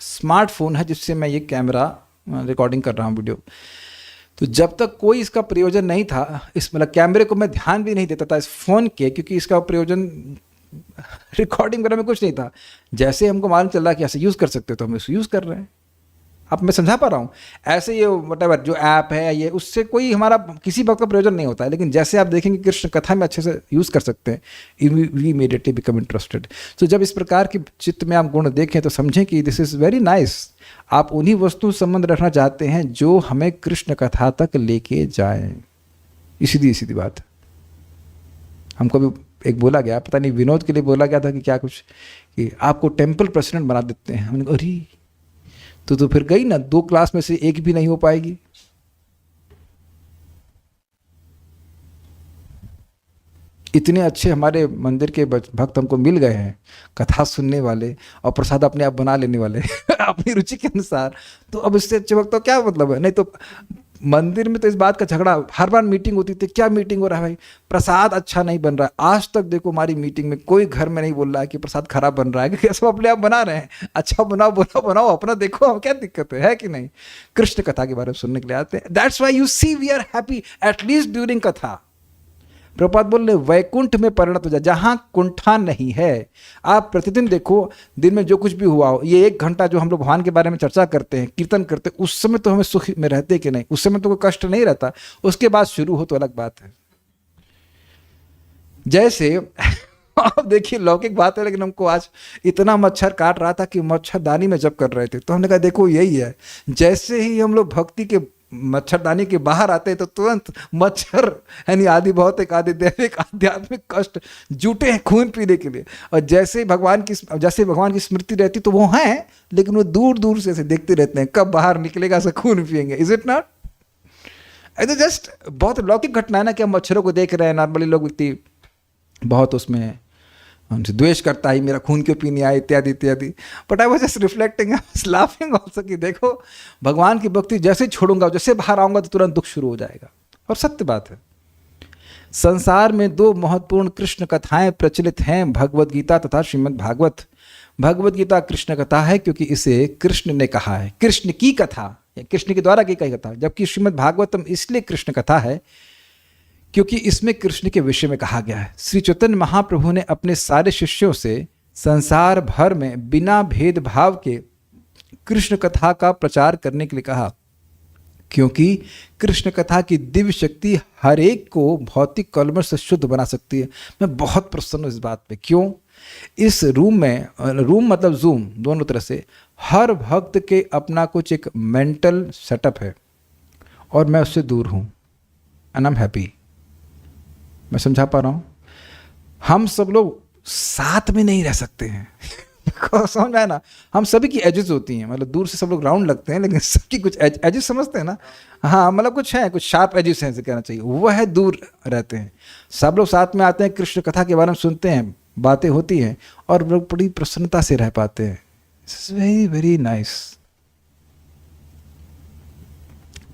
A: स्मार्टफोन है जिससे मैं ये कैमरा रिकॉर्डिंग कर रहा हूँ वीडियो, तो जब तक कोई इसका प्रयोजन नहीं था, इस मतलब कैमरे को मैं ध्यान भी नहीं देता था इस फ़ोन के, क्योंकि इसका प्रयोजन रिकॉर्डिंग करने में कुछ नहीं था। जैसे हमको मालूम चल रहा है कि ऐसे यूज़ कर सकते हो तो हम इसे यूज़ कर रहे हैं। अब मैं समझा पा रहा हूँ, ऐसे ये वटेवर जो ऐप है ये, उससे कोई हमारा किसी बात का प्रयोजन नहीं होता है, लेकिन जैसे आप देखेंगे कृष्ण कथा में अच्छे से यूज़ कर सकते हैं, वी इमीडिएटली बिकम इंटरेस्टेड। तो जब इस प्रकार की चित्त में आप गुण देखें तो समझें कि दिस इज़ वेरी नाइस। आप उन्हीं वस्तु संबंध रखना चाहते हैं जो हमें कृष्ण कथा तक लेके जाएं। सीधी सीधी बात। हमको भी एक बोला गया, पता नहीं विनोद के लिए बोला गया था कि क्या कुछ, कि आपको टेम्पल प्रेसिडेंट बना देते हैं। हमने कहा अरे तो फिर गई ना, 2 क्लास में से एक भी नहीं हो पाएगी। इतने अच्छे हमारे मंदिर के भक्त हमको मिल गए हैं, कथा सुनने वाले और प्रसाद अपने आप बना लेने वाले अपनी रुचि के अनुसार। तो अब इससे अच्छे भक्त तो क्या मतलब है। नहीं तो मंदिर में तो इस बात का झगड़ा, हर बार मीटिंग होती थी, क्या मीटिंग हो रहा है भाई, प्रसाद अच्छा नहीं बन रहा है। आज तक देखो हमारी मीटिंग में कोई घर में नहीं बोल रहा है कि प्रसाद खराब बन रहा है, क्योंकि सब अपने आप बना रहे हैं। अच्छा बनाओ, बनाओ अपना, देखो हम क्या दिक्कत है कि नहीं। कृष्ण कथा के बारे में सुनने के लिए आते हैं। That's why you see we are happy at least during katha. Prabhupada बोल रहे वैकुंठ में परिणत हो जाए, जहां कुंठा नहीं है। आप प्रतिदिन देखो, दिन में जो कुछ भी हुआ हो, ये 1 घंटा जो हम लोग भगवान के बारे में चर्चा करते हैं, कीर्तन करते हैं, उस समय तो हमें सुख में रहते कि नहीं, उस समय तो कोई कष्ट नहीं रहता। उसके बाद शुरू हो तो अलग बात है। जैसे आप देखिए लौकिक बात है, लेकिन हमको आज इतना मच्छर काट रहा था कि मच्छरदानी में जब कर रहे थे तो हमने कहा देखो यही है। जैसे ही हम लोग भक्ति के मच्छरदानी के बाहर आते हैं तो तुरंत मच्छर यानी आदि भौतिक, आदि दैविक, आध्यात्मिक कष्ट जुटे हैं खून पीने के लिए। और जैसे भगवान की स्मृति रहती तो वो हैं, लेकिन वो दूर दूर से देखते रहते हैं कब बाहर निकलेगा, से खून पिएंगे। Is it not? तो जस्ट बहुत लौकिक घटना है ना कि हम मच्छरों को देख रहे हैं। नॉर्मली लोग व्यक्ति बहुत उसमें उनसे द्वेष करता है, मेरा खून क्यों पीने आए, इत्यादि इत्यादि। But I was just reflecting, I was laughing also कि देखो भगवान की भक्ति जैसे छोड़ूंगा, जैसे बाहर आऊंगा तो तुरंत दुख शुरू हो जाएगा। और सत्य बात है। संसार में 2 महत्वपूर्ण कृष्ण कथाएं प्रचलित हैं, भगवद गीता तथा श्रीमद् भागवत। भगवद गीता कृष्ण कथा है क्योंकि इसे कृष्ण ने कहा है, कृष्ण की कथा, कृष्ण के द्वारा की कथा। जबकि श्रीमद् भागवतम इसलिए कृष्ण कथा है क्योंकि इसमें कृष्ण के विषय में कहा गया है। श्री चैतन्य महाप्रभु ने अपने सारे शिष्यों से संसार भर में बिना भेदभाव के कृष्ण कथा का प्रचार करने के लिए कहा, क्योंकि कृष्ण कथा की दिव्य शक्ति हर एक को भौतिक कलमश से शुद्ध बना सकती है। मैं बहुत प्रसन्न हूँ इस बात पे। क्यों? इस रूम में, रूम मतलब जूम, दोनों तरह से हर भक्त के अपना कुछ एक मेंटल सेटअप है और मैं उससे दूर हूँ। And I am happy. मैं समझा पा रहा हूँ। हम सब लोग साथ में नहीं रह सकते हैं समझ आया ना। हम सभी की एजेस होती हैं, मतलब दूर से सब लोग राउंड लगते हैं, लेकिन सबकी कुछ एजेस समझते हैं ना। हाँ, मतलब कुछ है, कुछ शार्प एजेस हैं, ऐसे कहना चाहिए। वह है दूर रहते हैं। सब लोग साथ में आते हैं, कृष्ण कथा के बारे में सुनते हैं, बातें होती हैं और लोग बड़ी प्रसन्नता से रह पाते हैं। It's very very nice.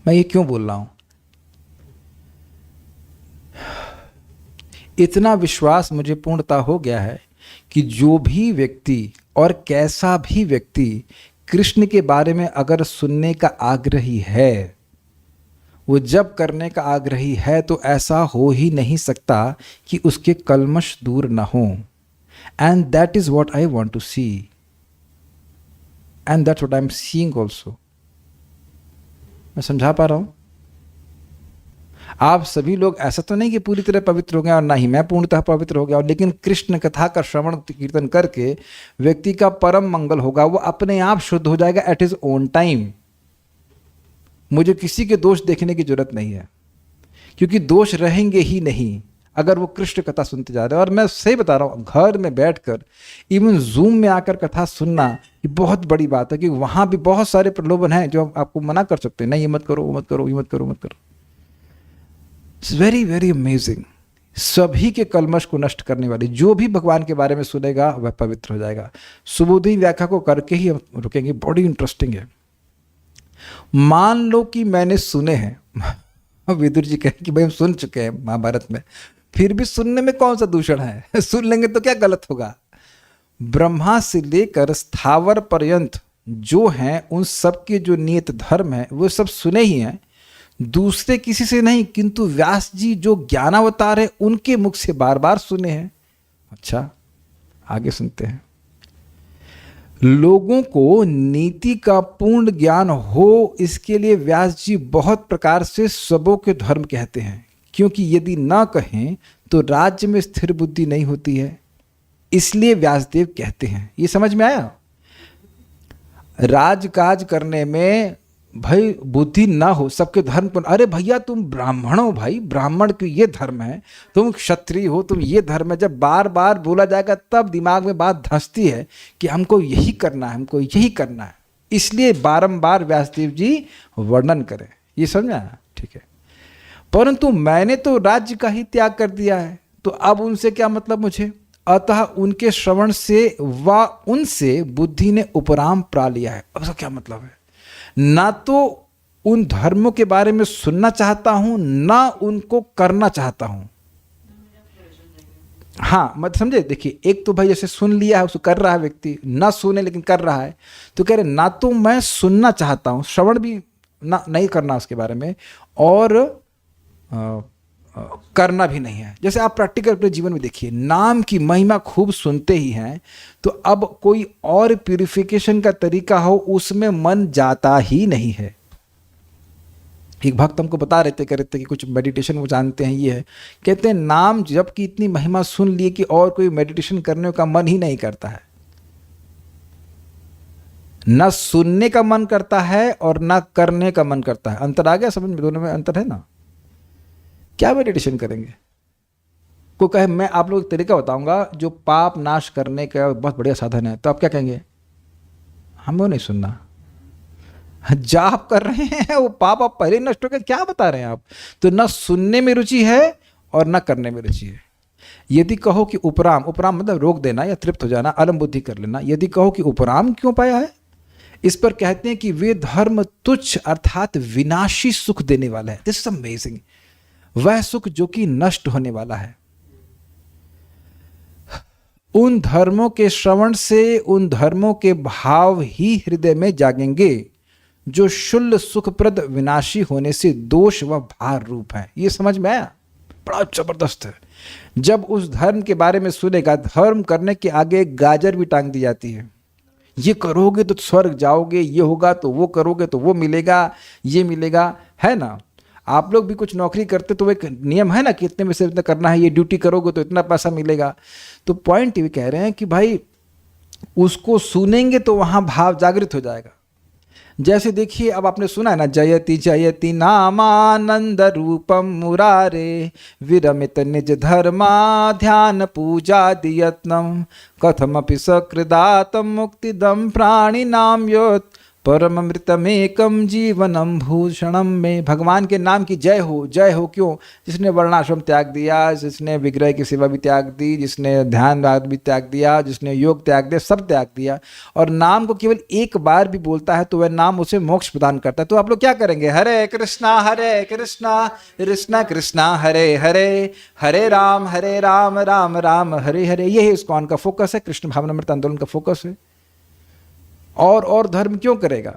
A: मैं ये क्यों बोल रहा हूँ? इतना विश्वास मुझे पूर्णता हो गया है कि जो भी व्यक्ति और कैसा भी व्यक्ति कृष्ण के बारे में अगर सुनने का आग्रही है, वो जब करने का आग्रही है, तो ऐसा हो ही नहीं सकता कि उसके कलमश दूर ना हो। And that is what I want to see. And that's what I am seeing also. मैं समझा पा रहा हूँ? आप सभी लोग ऐसा तो नहीं कि पूरी तरह पवित्र हो गए और ना ही मैं पूर्णतः पवित्र हो गया, लेकिन कृष्ण कथा का श्रवण कीर्तन करके व्यक्ति का परम मंगल होगा, वो अपने आप शुद्ध हो जाएगा एट हिज ओन टाइम। मुझे किसी के दोष देखने की जरूरत नहीं है, क्योंकि दोष रहेंगे ही नहीं अगर वो कृष्ण कथा सुनते जा रहे हैं। और मैं सही बता रहा हूँ, घर में बैठकर इवन जूम में आकर कथा सुनना ये बहुत बड़ी बात है, क्योंकि वहाँ भी बहुत सारे प्रलोभन हैं जो आपको मना कर सकते हैं, नहीं ये मत करो, वो मत करो, ये मत करो, मत करो। It's very very amazing. सभी के कलमश को नष्ट करने वाली, जो भी भगवान के बारे में सुनेगा वह पवित्र हो जाएगा। सुबोधि व्याख्या को करके ही हम रुकेंगे, बड़ी इंटरेस्टिंग है। मान लो कि मैंने सुने हैं, विदुर जी कहें कि भाई हम सुन चुके हैं महाभारत में, फिर भी सुनने में कौन सा दूषण है, सुन लेंगे तो क्या गलत होगा। ब्रह्मा से लेकर स्थावर पर्यंत जो हैं उन सब के जो नियत धर्म है वो सब सुने ही हैं, दूसरे किसी से नहीं, किंतु व्यास जी जो ज्ञानावतार है उनके मुख से बार बार सुने हैं। अच्छा, आगे सुनते हैं। लोगों को नीति का पूर्ण ज्ञान हो, इसके लिए व्यास जी बहुत प्रकार से सबों के धर्म कहते हैं, क्योंकि यदि ना कहें तो राज्य में स्थिर बुद्धि नहीं होती है, इसलिए व्यासदेव कहते हैं। ये समझ में आया? राजकाज करने में भाई बुद्धि ना हो, सबके धर्म पर, अरे भैया तुम ब्राह्मण हो, भाई ब्राह्मण के ये धर्म है, तुम क्षत्रिय हो, तुम ये धर्म है, जब बार बार बोला जाएगा तब दिमाग में बात धंसती है कि हमको यही करना है, हमको यही करना है, इसलिए बारंबार व्यासदेव जी वर्णन करें। ये समझा? ठीक है। परंतु मैंने तो राज्य का ही त्याग कर दिया है, तो अब उनसे क्या मतलब मुझे? अतः उनके श्रवण से व उनसे बुद्धि ने उपराम पा लिया है। अब इसका क्या मतलब है? ना तो उन धर्मों के बारे में सुनना चाहता हूं, ना उनको करना चाहता हूं। हाँ मत समझे, देखिए एक तो भाई जैसे सुन लिया है उसको कर रहा है व्यक्ति, ना सुने लेकिन कर रहा है, तो कह रहे ना तो मैं सुनना चाहता हूं, श्रवण भी ना नहीं करना उसके बारे में, और करना भी नहीं है। जैसे आप प्रैक्टिकल अपने जीवन में देखिए, नाम की महिमा खूब सुनते ही हैं, तो अब कोई और प्यूरिफिकेशन का तरीका हो उसमें मन जाता ही नहीं है। एक भक्त हमको बता रहे थे, कह रहे थे कि कुछ मेडिटेशन वो जानते हैं, ये है, कहते हैं नाम जब की इतनी महिमा सुन लिए कि और कोई मेडिटेशन करने का मन ही नहीं करता है। ना सुनने का मन करता है और ना करने का मन करता है। अंतर आ गया समझ में? दोनों में अंतर है ना। क्या मेडिटेशन करेंगे? को कहे मैं आप लोग एक तरीका बताऊंगा जो पाप नाश करने का बहुत बढ़िया साधन है, तो आप क्या कहेंगे? हमें नहीं सुनना, जाप कर रहे हैं, वो पाप आप पहले नष्ट हो गए, क्या बता रहे हैं आप? तो ना सुनने में रुचि है और ना करने में रुचि है। यदि कहो कि उपराम, उपराम मतलब रोक देना या तृप्त हो जाना, अलम बुद्धि कर लेना, यदि कहो कि उपराम क्यों पाया है, इस पर कहते हैं कि वे धर्म तुच्छ अर्थात विनाशी सुख देने वाला है। This is amazing. वह सुख जो कि नष्ट होने वाला है। उन धर्मों के श्रवण से उन धर्मों के भाव ही हृदय में जागेंगे जो शुल्ल सुखप्रद विनाशी होने से दोष व भार रूप है। ये समझ में आया? बड़ा जबरदस्त है। जब उस धर्म के बारे में सुनेगा, धर्म करने के आगे गाजर भी टांग दी जाती है, ये करोगे तो स्वर्ग जाओगे, ये होगा तो वो करोगे तो वो मिलेगा, ये मिलेगा, है ना। आप लोग भी कुछ नौकरी करते तो एक नियम है ना कि इतने में से इतना करना है, ये ड्यूटी करोगे तो इतना पैसा मिलेगा। तो पॉइंट ये कह रहे हैं कि भाई उसको सुनेंगे तो वहाँ भाव जागृत हो जाएगा। जैसे देखिए, अब आपने सुना है ना, जयति जयति नामानंद रूपम मुरारे विरमित निज धर्मा ध्यान पूजा दियत्नम कथमपि सकृदातम मुक्तिदम प्राणी नाम योत परम अमृतमेकम जीवनम भूषणम में। भगवान के नाम की जय हो, जय हो। क्यों? जिसने वर्णाश्रम त्याग दिया, जिसने विग्रह की सेवा भी त्याग दी, जिसने ध्यान भी त्याग दिया, जिसने योग त्याग दिया, सब त्याग दिया, और नाम को केवल एक बार भी बोलता है तो वह नाम उसे मोक्ष प्रदान करता है। तो आप लोग क्या करेंगे? हरे कृष्णा कृष्णा कृष्णा हरे हरे, हरे राम राम राम हरे हरे। यही इस्कॉन का फोकस है, कृष्ण भावनामृत आंदोलन का फोकस है। और धर्म क्यों करेगा?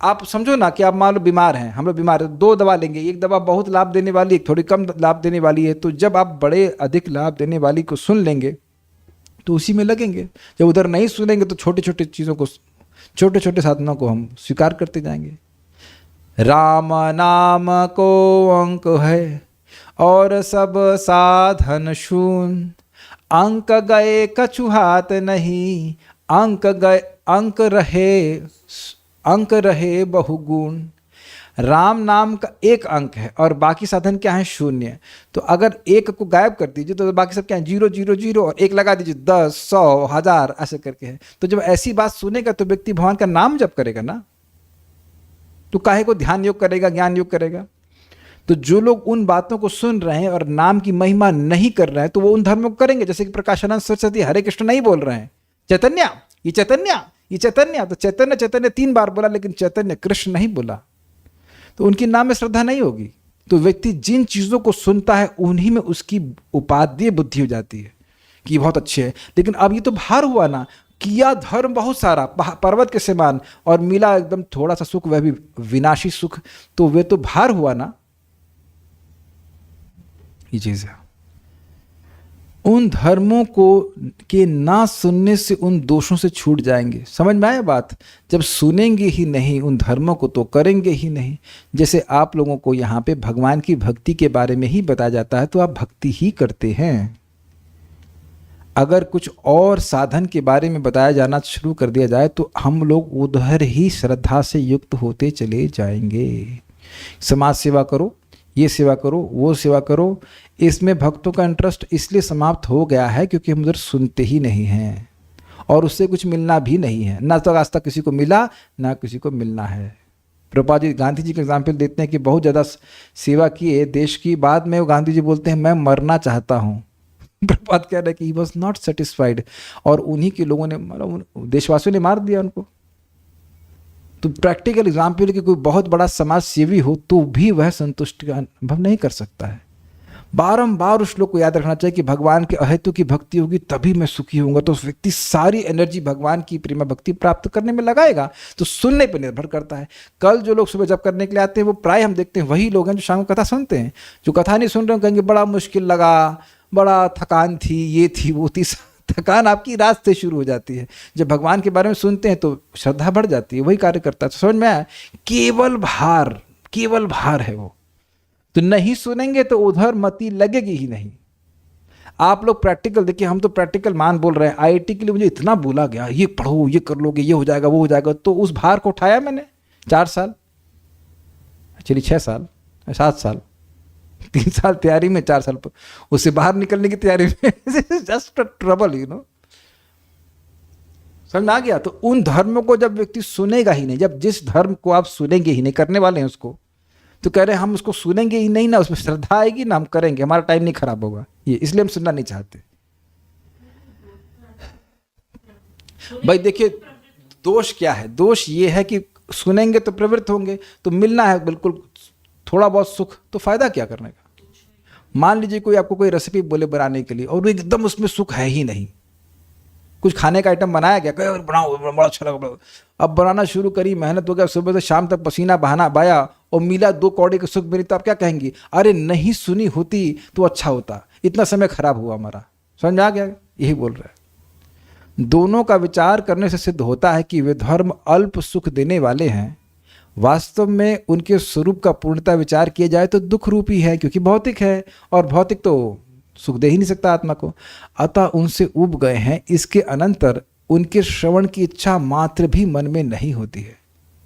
A: आप समझो ना कि आप मान लो बीमार हैं, हम लोग बीमार हैं, 2 दवा लेंगे, एक दवा बहुत लाभ देने वाली, एक थोड़ी कम लाभ देने वाली है। तो जब आप बड़े अधिक लाभ देने वाली को सुन लेंगे तो उसी में लगेंगे। जब उधर नहीं सुनेंगे तो छोटे छोटे चीज़ों को, छोटे छोटे साधनों को हम स्वीकार करते जाएंगे। राम नाम को अंक है और सब साधन शून्य, अंक गए कछु हाथ नहीं, अंक रहे बहुगुण। राम नाम का एक अंक है और बाकी साधन क्या है? शून्य। तो अगर एक को गायब कर दीजिए तो बाकी सब क्या है? 0 0 0 और एक लगा दीजिए 10 100 1000 ऐसे करके है। तो जब ऐसी बात सुनेगा तो व्यक्ति भगवान का नाम जप करेगा ना, तो काहे को ध्यान योग करेगा, ज्ञान योग करेगा। तो जो लोग उन बातों को सुन रहे हैं और नाम की महिमा नहीं कर रहे हैं तो वो उन धर्मों को करेंगे। जैसे कि प्रकाशानंद सरस्वती हरे कृष्ण नहीं बोल रहे हैं, चैतन्य ये चैतन्य ये चैतन्य, तो चैतन्य चैतन्य 3 बार बोला लेकिन चैतन्य कृष्ण नहीं बोला, तो उनकी नाम में श्रद्धा नहीं होगी। तो व्यक्ति जिन चीज़ों को सुनता है उन्हीं में उसकी उपादेय बुद्धि हो जाती है कि बहुत अच्छे है। लेकिन अब ये तो भार हुआ ना, किया धर्म बहुत सारा पर्वत के समान और मिला एकदम थोड़ा सा सुख, वह भी विनाशी सुख, तो वे तो भार हुआ ना। ये चीज़ है। उन धर्मों को के ना सुनने से उन दोषों से छूट जाएंगे। समझ में आया बात? जब सुनेंगे ही नहीं उन धर्मों को तो करेंगे ही नहीं। जैसे आप लोगों को यहाँ पे भगवान की भक्ति के बारे में ही बताया जाता है तो आप भक्ति ही करते हैं। अगर कुछ और साधन के बारे में बताया जाना शुरू कर दिया जाए तो हम लोग उधर ही श्रद्धा से युक्त होते चले जाएंगे। समाज सेवा करो, ये सेवा करो, वो सेवा करो, इसमें भक्तों का इंटरेस्ट इसलिए समाप्त हो गया है क्योंकि हम उधर सुनते ही नहीं हैं और उससे कुछ मिलना भी नहीं है। ना तो आज तक किसी को मिला ना किसी को मिलना है। प्रभुपाद जी गांधी जी का एग्जाम्पल देते हैं कि बहुत ज़्यादा सेवा किए देश की, बाद में वो गांधी जी बोलते हैं मैं मरना चाहता हूँ। प्रभुपाद कह रहे हैं कि ही वॉज नॉट सेटिस्फाइड और उन्हीं के लोगों ने, मतलब देशवासियों ने मार दिया उनको। तो प्रैक्टिकल एग्जाम्पल कि कोई बहुत बड़ा समाज सेवी हो तो भी वह संतुष्टि का अनुभव नहीं कर सकता है। बारंबार उस लोग को याद रखना चाहिए कि भगवान के अहेतु की भक्ति होगी तभी मैं सुखी होऊंगा। तो उस व्यक्ति सारी एनर्जी भगवान की प्रेमा भक्ति प्राप्त करने में लगाएगा। तो सुनने पर निर्भर करता है। कल जो लोग सुबह जप करने के लिए आते हैं वो प्राय हम देखते हैं वही लोग हैं जो शाम को कथा सुनते हैं। जो कथा नहीं सुन रहे हैं कहेंगे बड़ा मुश्किल लगा, बड़ा थकान थी, ये थी वो थी। थकान आपकी रात से शुरू हो जाती है। जब भगवान के बारे में सुनते हैं तो श्रद्धा बढ़ जाती है, वही कार्य करता है। तो समझ में आया? केवल भार है वो। तो नहीं सुनेंगे तो उधर मति लगेगी ही नहीं। आप लोग प्रैक्टिकल देखिए, हम तो प्रैक्टिकल मान बोल रहे हैं। आईआईटी के लिए मुझे इतना बोला गया, ये पढ़ो, ये कर लोगे, ये हो जाएगा, वो हो जाएगा। तो उस भार को उठाया मैंने 4 साल, चलिए 6 साल 7 साल, 3 साल तैयारी में, 4 साल उससे बाहर निकलने की तैयारी में। Just trouble, you know. समझ में आ गया? तो उन धर्मों को जब व्यक्ति सुनेगा ही नहीं, जब जिस धर्म को आप सुनेंगे ही नहीं, करने वाले हैं उसको, तो कह रहे हैं हम उसको सुनेंगे ही नहीं ना, उसमें श्रद्धा आएगी ना हम करेंगे, हमारा टाइम नहीं खराब होगा, ये इसलिए हम सुनना नहीं चाहते। भाई देखिए दोष क्या है? दोष ये है कि सुनेंगे तो प्रवृत्त होंगे, तो मिलना है बिल्कुल थोड़ा बहुत सुख, तो फायदा क्या करने का? मान लीजिए कोई आपको कोई रेसिपी बोले बनाने के लिए और एकदम उसमें सुख है ही नहीं। कुछ खाने का आइटम बनाया गया, कहे बनाओ, बड़ा अच्छा लगा, अब बनाना शुरू करी, मेहनत हो गया, सुबह से शाम तक पसीना बाया और मिला 2 कौड़े के सुख मिली, तो आप क्या कहेंगे? अरे नहीं सुनी होती तो अच्छा होता, इतना समय खराब हुआ हमारा। समझ आ गया? यही बोल रहा है। दोनों का विचार करने से सिद्ध होता है कि वे धर्म अल्प सुख देने वाले हैं। वास्तव में उनके स्वरूप का पूर्णता विचार किया जाए तो दुख रूपी है, क्योंकि भौतिक है और भौतिक तो सुख दे ही नहीं सकता आत्मा को। अतः उनसे उब गए हैं। इसके अनंतर उनके श्रवण की इच्छा मात्र भी मन में नहीं होती है।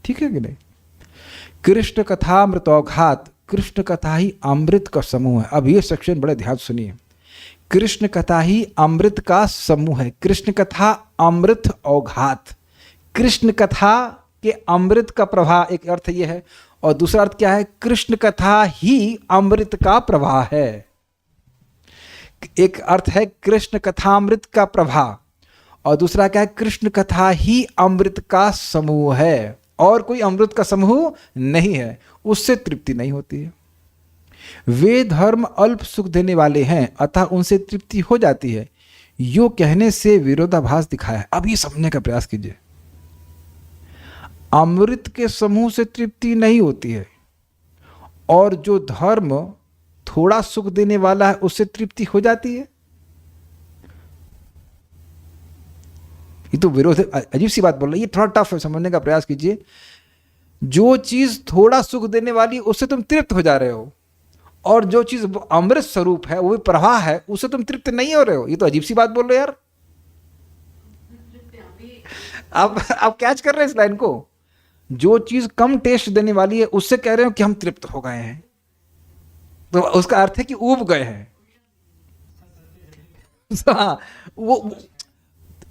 A: ठीक है कि नहीं? कृष्ण कथा अमृतौघात, कृष्ण कथा ही अमृत का समूह है। अब ये सेक्शन बड़े ध्यान सुनिए। कृष्ण कथा ही अमृत का समूह है। कृष्ण कथा अमृत औघात। कृष्ण कथा के अमृत का प्रवाह, एक अर्थ यह है, और दूसरा अर्थ क्या है? कृष्ण कथा ही अमृत का प्रवाह है। एक अर्थ है कृष्ण कथामृत का प्रवाह और दूसरा क्या है? कृष्ण कथा ही अमृत का समूह है। और कोई अमृत का समूह नहीं है, उससे तृप्ति नहीं होती है। वे धर्म अल्प सुख देने वाले हैं, अतः उनसे तृप्ति हो जाती है। यो कहने से विरोधाभास दिखाया है। अब ये समझने का प्रयास कीजिए। अमृत के समूह से तृप्ति नहीं होती है और जो धर्म थोड़ा सुख देने वाला है उससे तृप्ति हो जाती है। ये तो विरोध है, अजीब सी बात बोल रहा है, ये थोड़ा टफ है, समझने का प्रयास कीजिए। जो चीज थोड़ा सुख देने वाली उससे तुम तृप्त हो जा रहे हो, और जो चीज अमृत स्वरूप है, वो भी प्रवाह है, उससे तुम तृप्त नहीं हो रहे हो। ये तो अजीब सी बात बोल रहे हो यार। आप कैच कर रहे हैं इस लाइन को? जो चीज कम टेस्ट देने वाली है उससे कह रहे हो कि हम तृप्त हो गए हैं, तो उसका अर्थ है कि ऊब गए हैं। हाँ, वो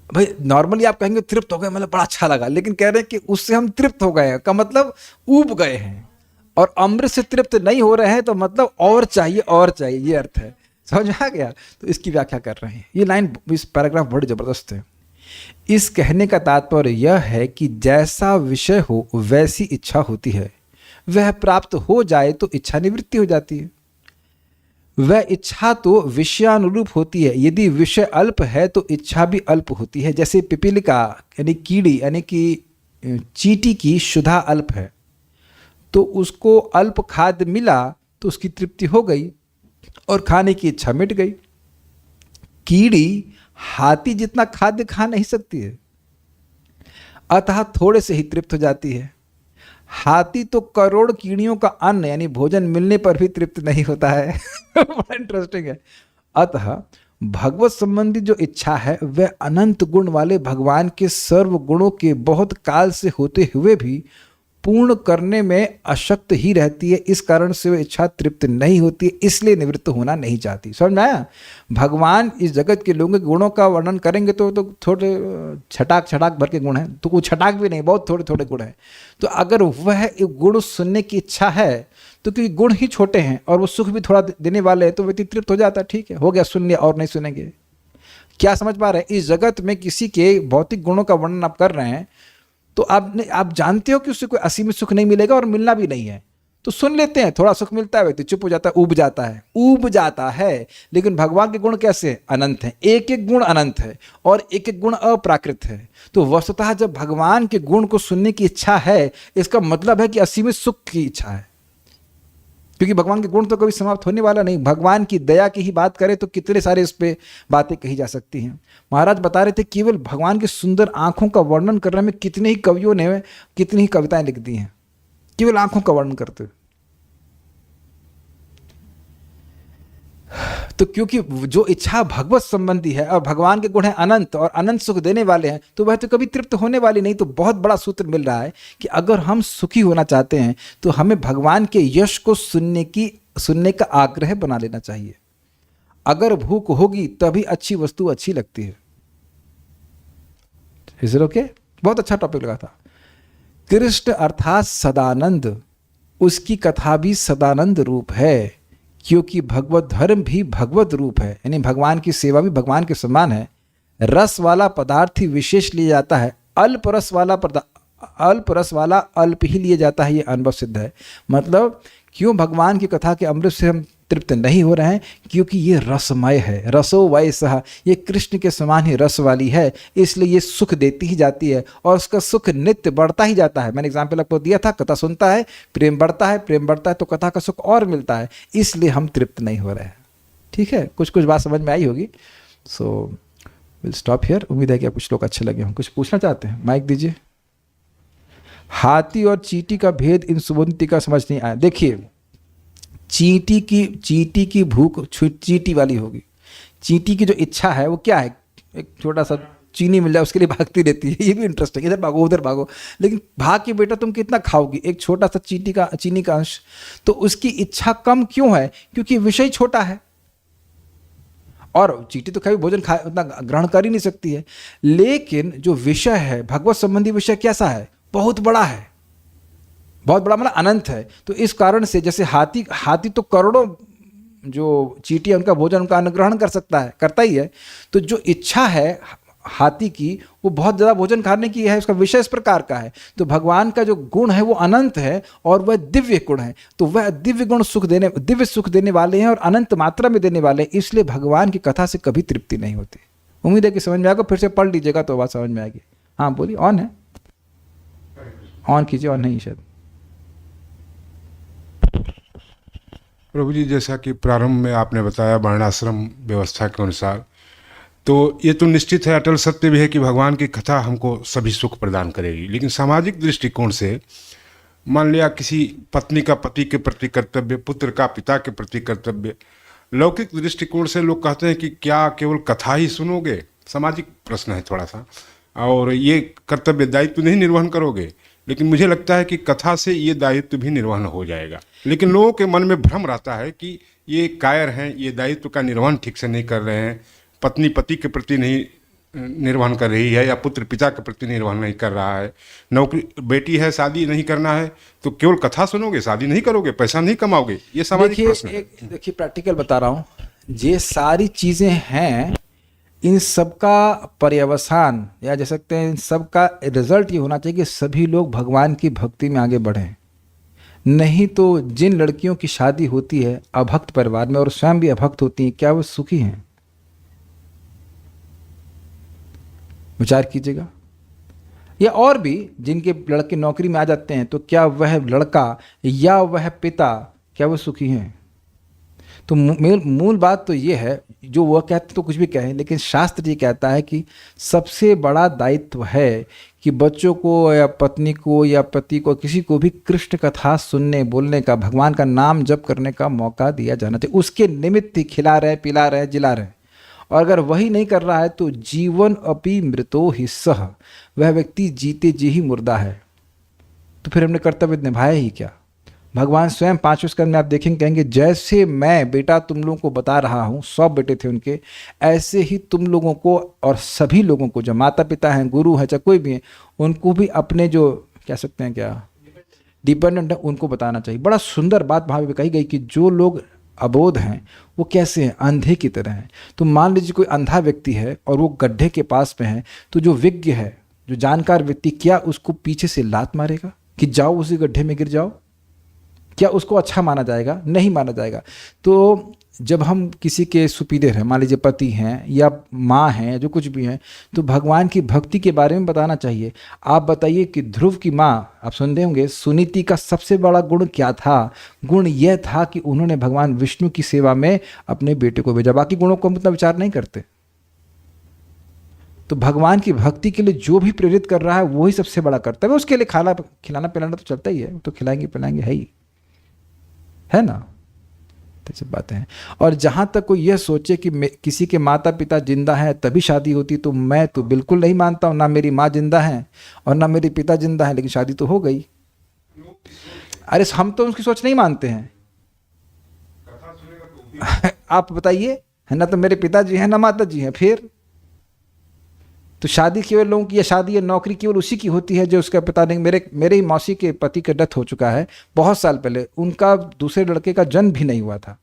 A: भाई नॉर्मली आप कहेंगे तृप्त हो गए मतलब बड़ा अच्छा लगा, लेकिन कह रहे हैं कि उससे हम तृप्त हो गए हैं का मतलब ऊब गए हैं, और अमृत से तृप्त नहीं हो रहे हैं तो मतलब और चाहिए और चाहिए, ये अर्थ है। समझ आ गया? तो इसकी व्याख्या कर रहे हैं। ये लाइन, इस पैराग्राफ बड़ी जबरदस्त है। इस कहने का तात्पर्य यह है कि जैसा विषय हो वैसी इच्छा होती है, वह प्राप्त हो जाए तो इच्छा निवृत्ति हो जाती है। वह इच्छा तो विषयानुरूप होती है, यदि विषय अल्प है तो इच्छा भी अल्प होती है। जैसे पिपीलिका यानी कीड़ी यानी कि चींटी की क्षुधा अल्प है, तो उसको अल्प खाद्य मिला तो उसकी तृप्ति हो गई और खाने की इच्छा मिट गई। कीड़ी हाथी जितना खाद्य खा नहीं सकती है, अतः थोड़े से ही तृप्त हो जाती है। हाथी तो करोड़ कीड़ियों का अन्न यानी भोजन मिलने पर भी तृप्त नहीं होता है। बड़ा इंटरेस्टिंग है। अतः भगवत संबंधी जो इच्छा है वह अनंत गुण वाले भगवान के सर्व गुणों के बहुत काल से होते हुए भी पूर्ण करने में अशक्त ही रहती है। इस कारण से वह इच्छा तृप्त नहीं होती है, इसलिए निवृत्त होना नहीं चाहती। समझ में आया? भगवान इस जगत के लोगों के गुणों का वर्णन करेंगे तो थोड़े छटाक छटाक भर के गुण हैं, तो कुछ छटाक भी नहीं, बहुत थोड़े थोड़े गुण हैं। तो अगर वह एक गुण सुनने की इच्छा है तो क्योंकि गुण ही छोटे हैं और वो सुख भी थोड़ा देने वाले हैं तो व्यक्ति तृप्त हो जाता है। ठीक है, हो गया, सुन लिया और नहीं सुनेंगे। क्या समझ पा रहे हैं? इस जगत में किसी के भौतिक गुणों का वर्णन आप कर रहे हैं तो आप जानते हो कि उससे कोई असीमित सुख नहीं मिलेगा और मिलना भी नहीं है, तो सुन लेते हैं, थोड़ा सुख मिलता है, व्यक्ति चुप हो जाता है, ऊब जाता है। लेकिन भगवान के गुण कैसे? अनंत हैं, एक एक गुण अनंत है और एक एक गुण अप्राकृत है। तो वस्तुतः जब भगवान के गुण को सुनने की इच्छा है, इसका मतलब है कि असीमित सुख की इच्छा है, क्योंकि भगवान के गुण तो कभी समाप्त होने वाला नहीं। भगवान की दया की ही बात करें तो कितने सारे इस पे बातें कही जा सकती हैं। महाराज बता रहे थे केवल भगवान की सुंदर आंखों का वर्णन करने में कितने ही कवियों ने कितनी ही कविताएं लिख दी हैं, केवल आंखों का वर्णन करते हुए। तो क्योंकि जो इच्छा भगवत संबंधी है और भगवान के गुण हैं अनंत और अनंत सुख देने वाले हैं, तो वह तो कभी तृप्त होने वाली नहीं। तो बहुत बड़ा सूत्र मिल रहा है कि अगर हम सुखी होना चाहते हैं तो हमें भगवान के यश को सुनने का आग्रह बना लेना चाहिए। अगर भूख होगी तभी अच्छी वस्तु अच्छी लगती है। Is it okay? बहुत अच्छा टॉपिक लगा था। कृष्ण अर्थात सदानंद, उसकी कथा भी सदानंद रूप है, क्योंकि भगवत धर्म भी भगवत रूप है, यानी भगवान की सेवा भी भगवान के समान है। रस वाला पदार्थ ही विशेष लिया जाता है, अल्प रस वाला अल्प ही लिया जाता है, ये अनुभव सिद्ध है। मतलब क्यों भगवान की कथा के अमृत से हम तृप्त नहीं हो रहे हैं? क्योंकि ये रसमय है, रसो वैसह, ये कृष्ण के समान ही रस वाली है, इसलिए ये सुख देती ही जाती है और उसका सुख नित्य बढ़ता ही जाता है। मैंने एग्जाम्पल आपको दिया था, कथा सुनता है, प्रेम बढ़ता है तो कथा का सुख और मिलता है, इसलिए हम तृप्त नहीं हो रहे हैं। ठीक है, कुछ बात समझ में आई होगी। So will stop here. उम्मीद है कि आप कुछ लोग अच्छे लगे हों। कुछ पूछना चाहते हैं? माइक दीजिए। हाथी और चींटी का भेद इन सुबोधनी का समझ नहीं आया। देखिए, चींटी की भूख चींटी वाली होगी। चींटी की जो इच्छा है वो क्या है? एक छोटा सा चीनी मिल जाए उसके लिए भागती रहती है। ये भी इंटरेस्टिंग, इधर भागो उधर भागो, लेकिन भाग के बेटा तुम कितना खाओगी? एक छोटा सा चीनी का अंश। तो उसकी इच्छा कम क्यों है? क्योंकि विषय छोटा है, और चींटी तो कभी भोजन उतना ग्रहण कर ही नहीं सकती है। लेकिन जो विषय है, भगवत संबंधी विषय कैसा है? बहुत बड़ा है, बहुत बड़ा मतलब अनंत है। तो इस कारण से जैसे हाथी तो करोड़ों जो चींटी है उनका भोजन, उनका अन्न ग्रहण कर सकता है, करता ही है। तो जो इच्छा है हाथी की वो बहुत ज़्यादा भोजन खाने की है, उसका विषय इस प्रकार का है। तो भगवान का जो गुण है वो अनंत है और वह दिव्य गुण है। तो वह दिव्य गुण दिव्य सुख देने वाले हैं और अनंत मात्रा में देने वाले हैं, इसलिए भगवान की कथा से कभी तृप्ति नहीं होती। उम्मीद है कि समझ में आएगा। फिर से पढ़ लीजिएगा तो बात समझ में आएगी। हाँ बोलिए। ऑन है? ऑन कीजिए। ऑन नहीं शायद।
C: प्रभु जी, जैसा कि प्रारंभ में आपने बताया वर्णाश्रम व्यवस्था के अनुसार तो ये तो निश्चित है, अटल सत्य भी है कि भगवान की कथा हमको सभी सुख प्रदान करेगी। लेकिन सामाजिक दृष्टिकोण से मान लिया किसी पत्नी का पति के प्रति कर्तव्य, पुत्र का पिता के प्रति कर्तव्य, लौकिक दृष्टिकोण से लोग कहते हैं कि क्या केवल कथा ही सुनोगे, सामाजिक प्रश्न है थोड़ा सा, और ये कर्तव्य दायित्व नहीं निर्वहन करोगे। लेकिन मुझे लगता है कि कथा से ये दायित्व भी निर्वहन हो जाएगा। लेकिन लोगों के मन में भ्रम रहता है कि ये कायर हैं, ये दायित्व का निर्वहन ठीक से नहीं कर रहे हैं, पत्नी पति के प्रति नहीं निर्वहन कर रही है, या पुत्र पिता के प्रति निर्वहन नहीं कर रहा है, नौकरी बेटी है शादी नहीं करना है तो केवल कथा सुनोगे, शादी नहीं करोगे, पैसा नहीं कमाओगे, ये सामाजिक प्रश्न है।
A: देखिए प्रैक्टिकल बता रहा हूँ, ये सारी चीज़ें हैं, इन सब का पर्यवसान या कह सकते हैं इन सब का रिजल्ट ये होना चाहिए कि सभी लोग भगवान की भक्ति में आगे बढ़ें। नहीं तो जिन लड़कियों की शादी होती है अभक्त परिवार में और स्वयं भी अभक्त होती हैं, क्या वो सुखी हैं? विचार कीजिएगा। या और भी जिनके लड़के नौकरी में आ जाते हैं, तो क्या वह लड़का या वह पिता क्या वो सुखी हैं? तो मूल बात तो ये है, जो वह कहते तो कुछ भी कहें, लेकिन शास्त्र ये कहता है कि सबसे बड़ा दायित्व है कि बच्चों को या पत्नी को या पति को किसी को भी कृष्ण कथा सुनने, बोलने का, भगवान का नाम जप करने का मौका दिया जाना चाहिए। उसके निमित्त ही खिला रहे, पिला रहे, जिला रहे। और अगर वही नहीं कर रहा है तो जीवन अपि मृतो ही सह, वह व्यक्ति जीते जी ही मुर्दा है। तो फिर हमने कर्तव्य निभाया ही क्या? भगवान स्वयं 5वें स्कंद में आप देखेंगे, कहेंगे जैसे मैं बेटा तुम लोगों को बता रहा हूँ, 100 बेटे थे उनके, ऐसे ही तुम लोगों को और सभी लोगों को, जो माता पिता हैं, गुरु हैं, चाहे कोई भी हैं, उनको भी अपने जो कह सकते हैं क्या डिपेंडेंट है उनको बताना चाहिए। बड़ा सुंदर बात वहाँ पे कही गई कि जो लोग अबोध हैं वो कैसे हैं? अंधे की तरह हैं। तो मान लीजिए कोई अंधा व्यक्ति है और वो गड्ढे के पास में है, तो जो विज्ञ है, जो जानकार व्यक्ति, क्या उसको पीछे से लात मारेगा कि जाओ उसी गड्ढे में गिर जाओ? क्या उसको अच्छा माना जाएगा? नहीं माना जाएगा। तो जब हम किसी के सुपीरियर हैं, मान लीजिए पति हैं या माँ हैं, जो कुछ भी हैं, तो भगवान की भक्ति के बारे में बताना चाहिए। आप बताइए कि ध्रुव की माँ, आप सुनते होंगे, सुनीति का सबसे बड़ा गुण क्या था? गुण यह था कि उन्होंने भगवान विष्णु की सेवा में अपने बेटे को भेजा। बाकी गुणों को हम उतना विचार नहीं करते। तो भगवान की भक्ति के लिए जो भी प्रेरित कर रहा है वही सबसे बड़ा कर्तव्य है। उसके लिए खिलाना पिलाना तो चलता ही है, तो खिलाएंगे पिलाएंगे है ना? तो सब बातें हैं। और जहाँ तक कोई यह सोचे कि किसी के माता पिता जिंदा हैं तभी शादी होती, तो मैं तो बिल्कुल नहीं मानता हूँ। ना मेरी माँ जिंदा है और ना मेरे पिता जिंदा है, लेकिन शादी तो हो गई। अरे हम तो उसकी सोच नहीं मानते हैं। आप बताइए, है ना? तो मेरे पिताजी हैं ना माता जी हैं, फिर तो शादी केवल लोगों की, या शादी या नौकरी केवल उसी की होती है जो उसका पिता नहीं। मेरे ही मौसी के पति का डेथ हो चुका है बहुत साल पहले, उनका दूसरे लड़के का जन्म भी नहीं हुआ था,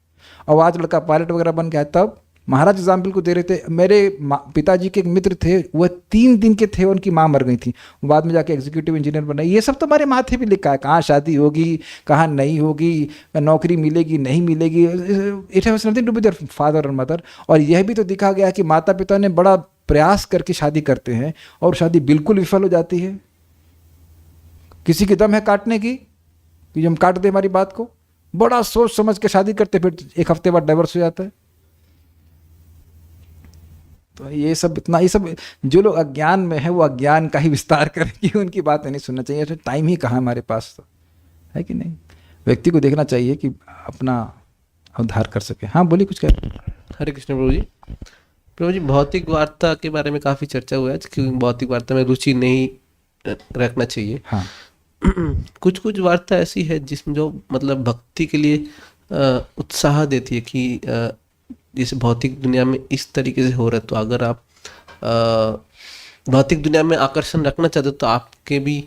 A: और आज लड़का पायलट वगैरह बन गया। तब महाराज एग्जाम्पल को दे रहे थे, मेरे पिताजी के एक मित्र थे, वह 3 दिन के थे, उनकी माँ मर गई थी, बाद में जाके एग्जीक्यूटिव इंजीनियर बने। ये सब तो हमारे माथे भी लिखा है, कहाँ शादी होगी, कहाँ नहीं होगी, नौकरी मिलेगी नहीं मिलेगी। It has nothing to be their father और मदर। और यह भी तो दिखा गया कि माता पिता ने बड़ा प्रयास करके शादी करते हैं और शादी बिल्कुल विफल हो जाती है। किसी की दम है काटने की कि हम काट दे हमारी बात को, बड़ा सोच समझ के शादी करते, फिर 1 हफ्ते बाद डाइवर्स हो जाता है। तो ये सब जो लोग अज्ञान में है वो अज्ञान का ही विस्तार करें कि उनकी बात नहीं सुनना चाहिए। तो टाइम ही कहाँ हमारे पास, तो है कि नहीं? व्यक्ति को देखना चाहिए कि अपना उद्धार कर सके। हाँ बोलिए, कुछ कह।
D: हरे कृष्ण प्रभु जी। प्रभु जी, भौतिक वार्ता के बारे में काफ़ी चर्चा हुआ है कि भौतिक वार्ता में रुचि नहीं रखना चाहिए।
A: हाँ
D: कुछ वार्ता ऐसी है जिसमें जो मतलब भक्ति के लिए उत्साह देती है कि जैसे भौतिक दुनिया में इस तरीके से हो रहा है, तो अगर आप भौतिक दुनिया में आकर्षण रखना चाहते हो तो आपके भी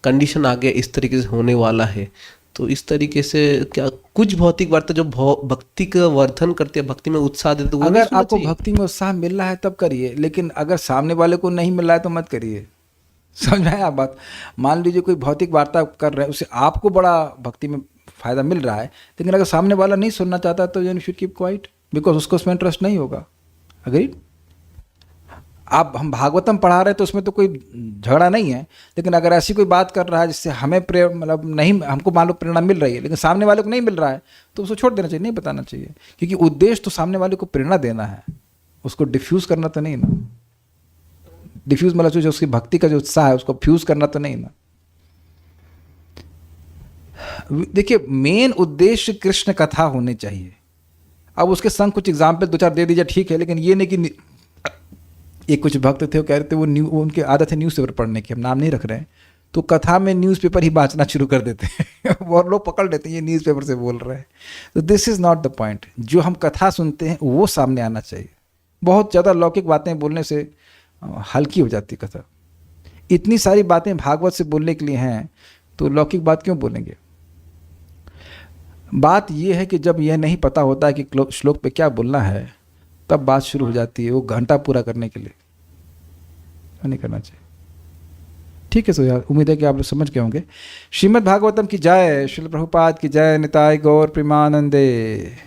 D: कंडीशन आगे इस तरीके से होने वाला है। तो इस तरीके से क्या कुछ भौतिक वार्ता जो भक्ति का वर्धन करती है, भक्ति में उत्साह देते, तो
A: अगर आपको भक्ति में उत्साह मिल रहा है तब करिए, लेकिन अगर सामने वाले को नहीं मिल रहा है तो मत करिए। समझ में आया आप बात? मान लीजिए कोई भौतिक वार्ता कर रहे हैं, उससे आपको बड़ा भक्ति में फायदा मिल रहा है, लेकिन अगर सामने वाला नहीं सुनना चाहता तो you should keep quiet, because उसको उसमें इंटरेस्ट नहीं होगा। अग्रीड? हम भागवतम पढ़ा रहे हैं तो उसमें तो कोई झगड़ा नहीं है, लेकिन अगर ऐसी कोई बात कर रहा है जिससे हमें मतलब नहीं, हमको मान लो प्रेरणा मिल रही है लेकिन सामने वाले को नहीं मिल रहा है, तो उसको छोड़ देना चाहिए, नहीं बताना चाहिए, क्योंकि उद्देश्य तो सामने वाले को प्रेरणा देना है। उसको डिफ्यूज़ करना तो नहीं ना। डिफ्यूज़ मतलब जो उसकी भक्ति का जो उत्साह है उसको फ्यूज़ करना तो नहीं ना। देखिए, मेन उद्देश्य कृष्ण कथा होनी चाहिए। अब उसके संग कुछ एग्जाम्पल दो चार दे दीजिए, ठीक है, लेकिन ये नहीं कि एक कुछ भक्त थे वो कह रहे थे वो उनकी आदत है न्यूज़पेपर पढ़ने की, हम नाम नहीं रख रहे हैं, तो कथा में न्यूज़पेपर ही बाँचना शुरू कर देते हैं और लोग पकड़ लेते हैं ये न्यूज़पेपर से बोल रहे हैं। तो this is not the point. जो हम कथा सुनते हैं वो सामने आना चाहिए। बहुत ज़्यादा लौकिक बातें बोलने से हल्की हो जाती कथा। इतनी सारी बातें भागवत से बोलने के लिए हैं तो लौकिक बात क्यों बोलेंगे। बात यह है कि जब यह नहीं पता होता है कि श्लोक पे क्या बोलना है तब बात शुरू हो जाती है वो घंटा पूरा करने के लिए। नहीं करना चाहिए। ठीक है, सो यार उम्मीद है कि आप लोग समझ गए होंगे। श्रीमद् भागवतम की जय, श्रील प्रभुपाद की जय, निताय गौर प्रेमानंदे।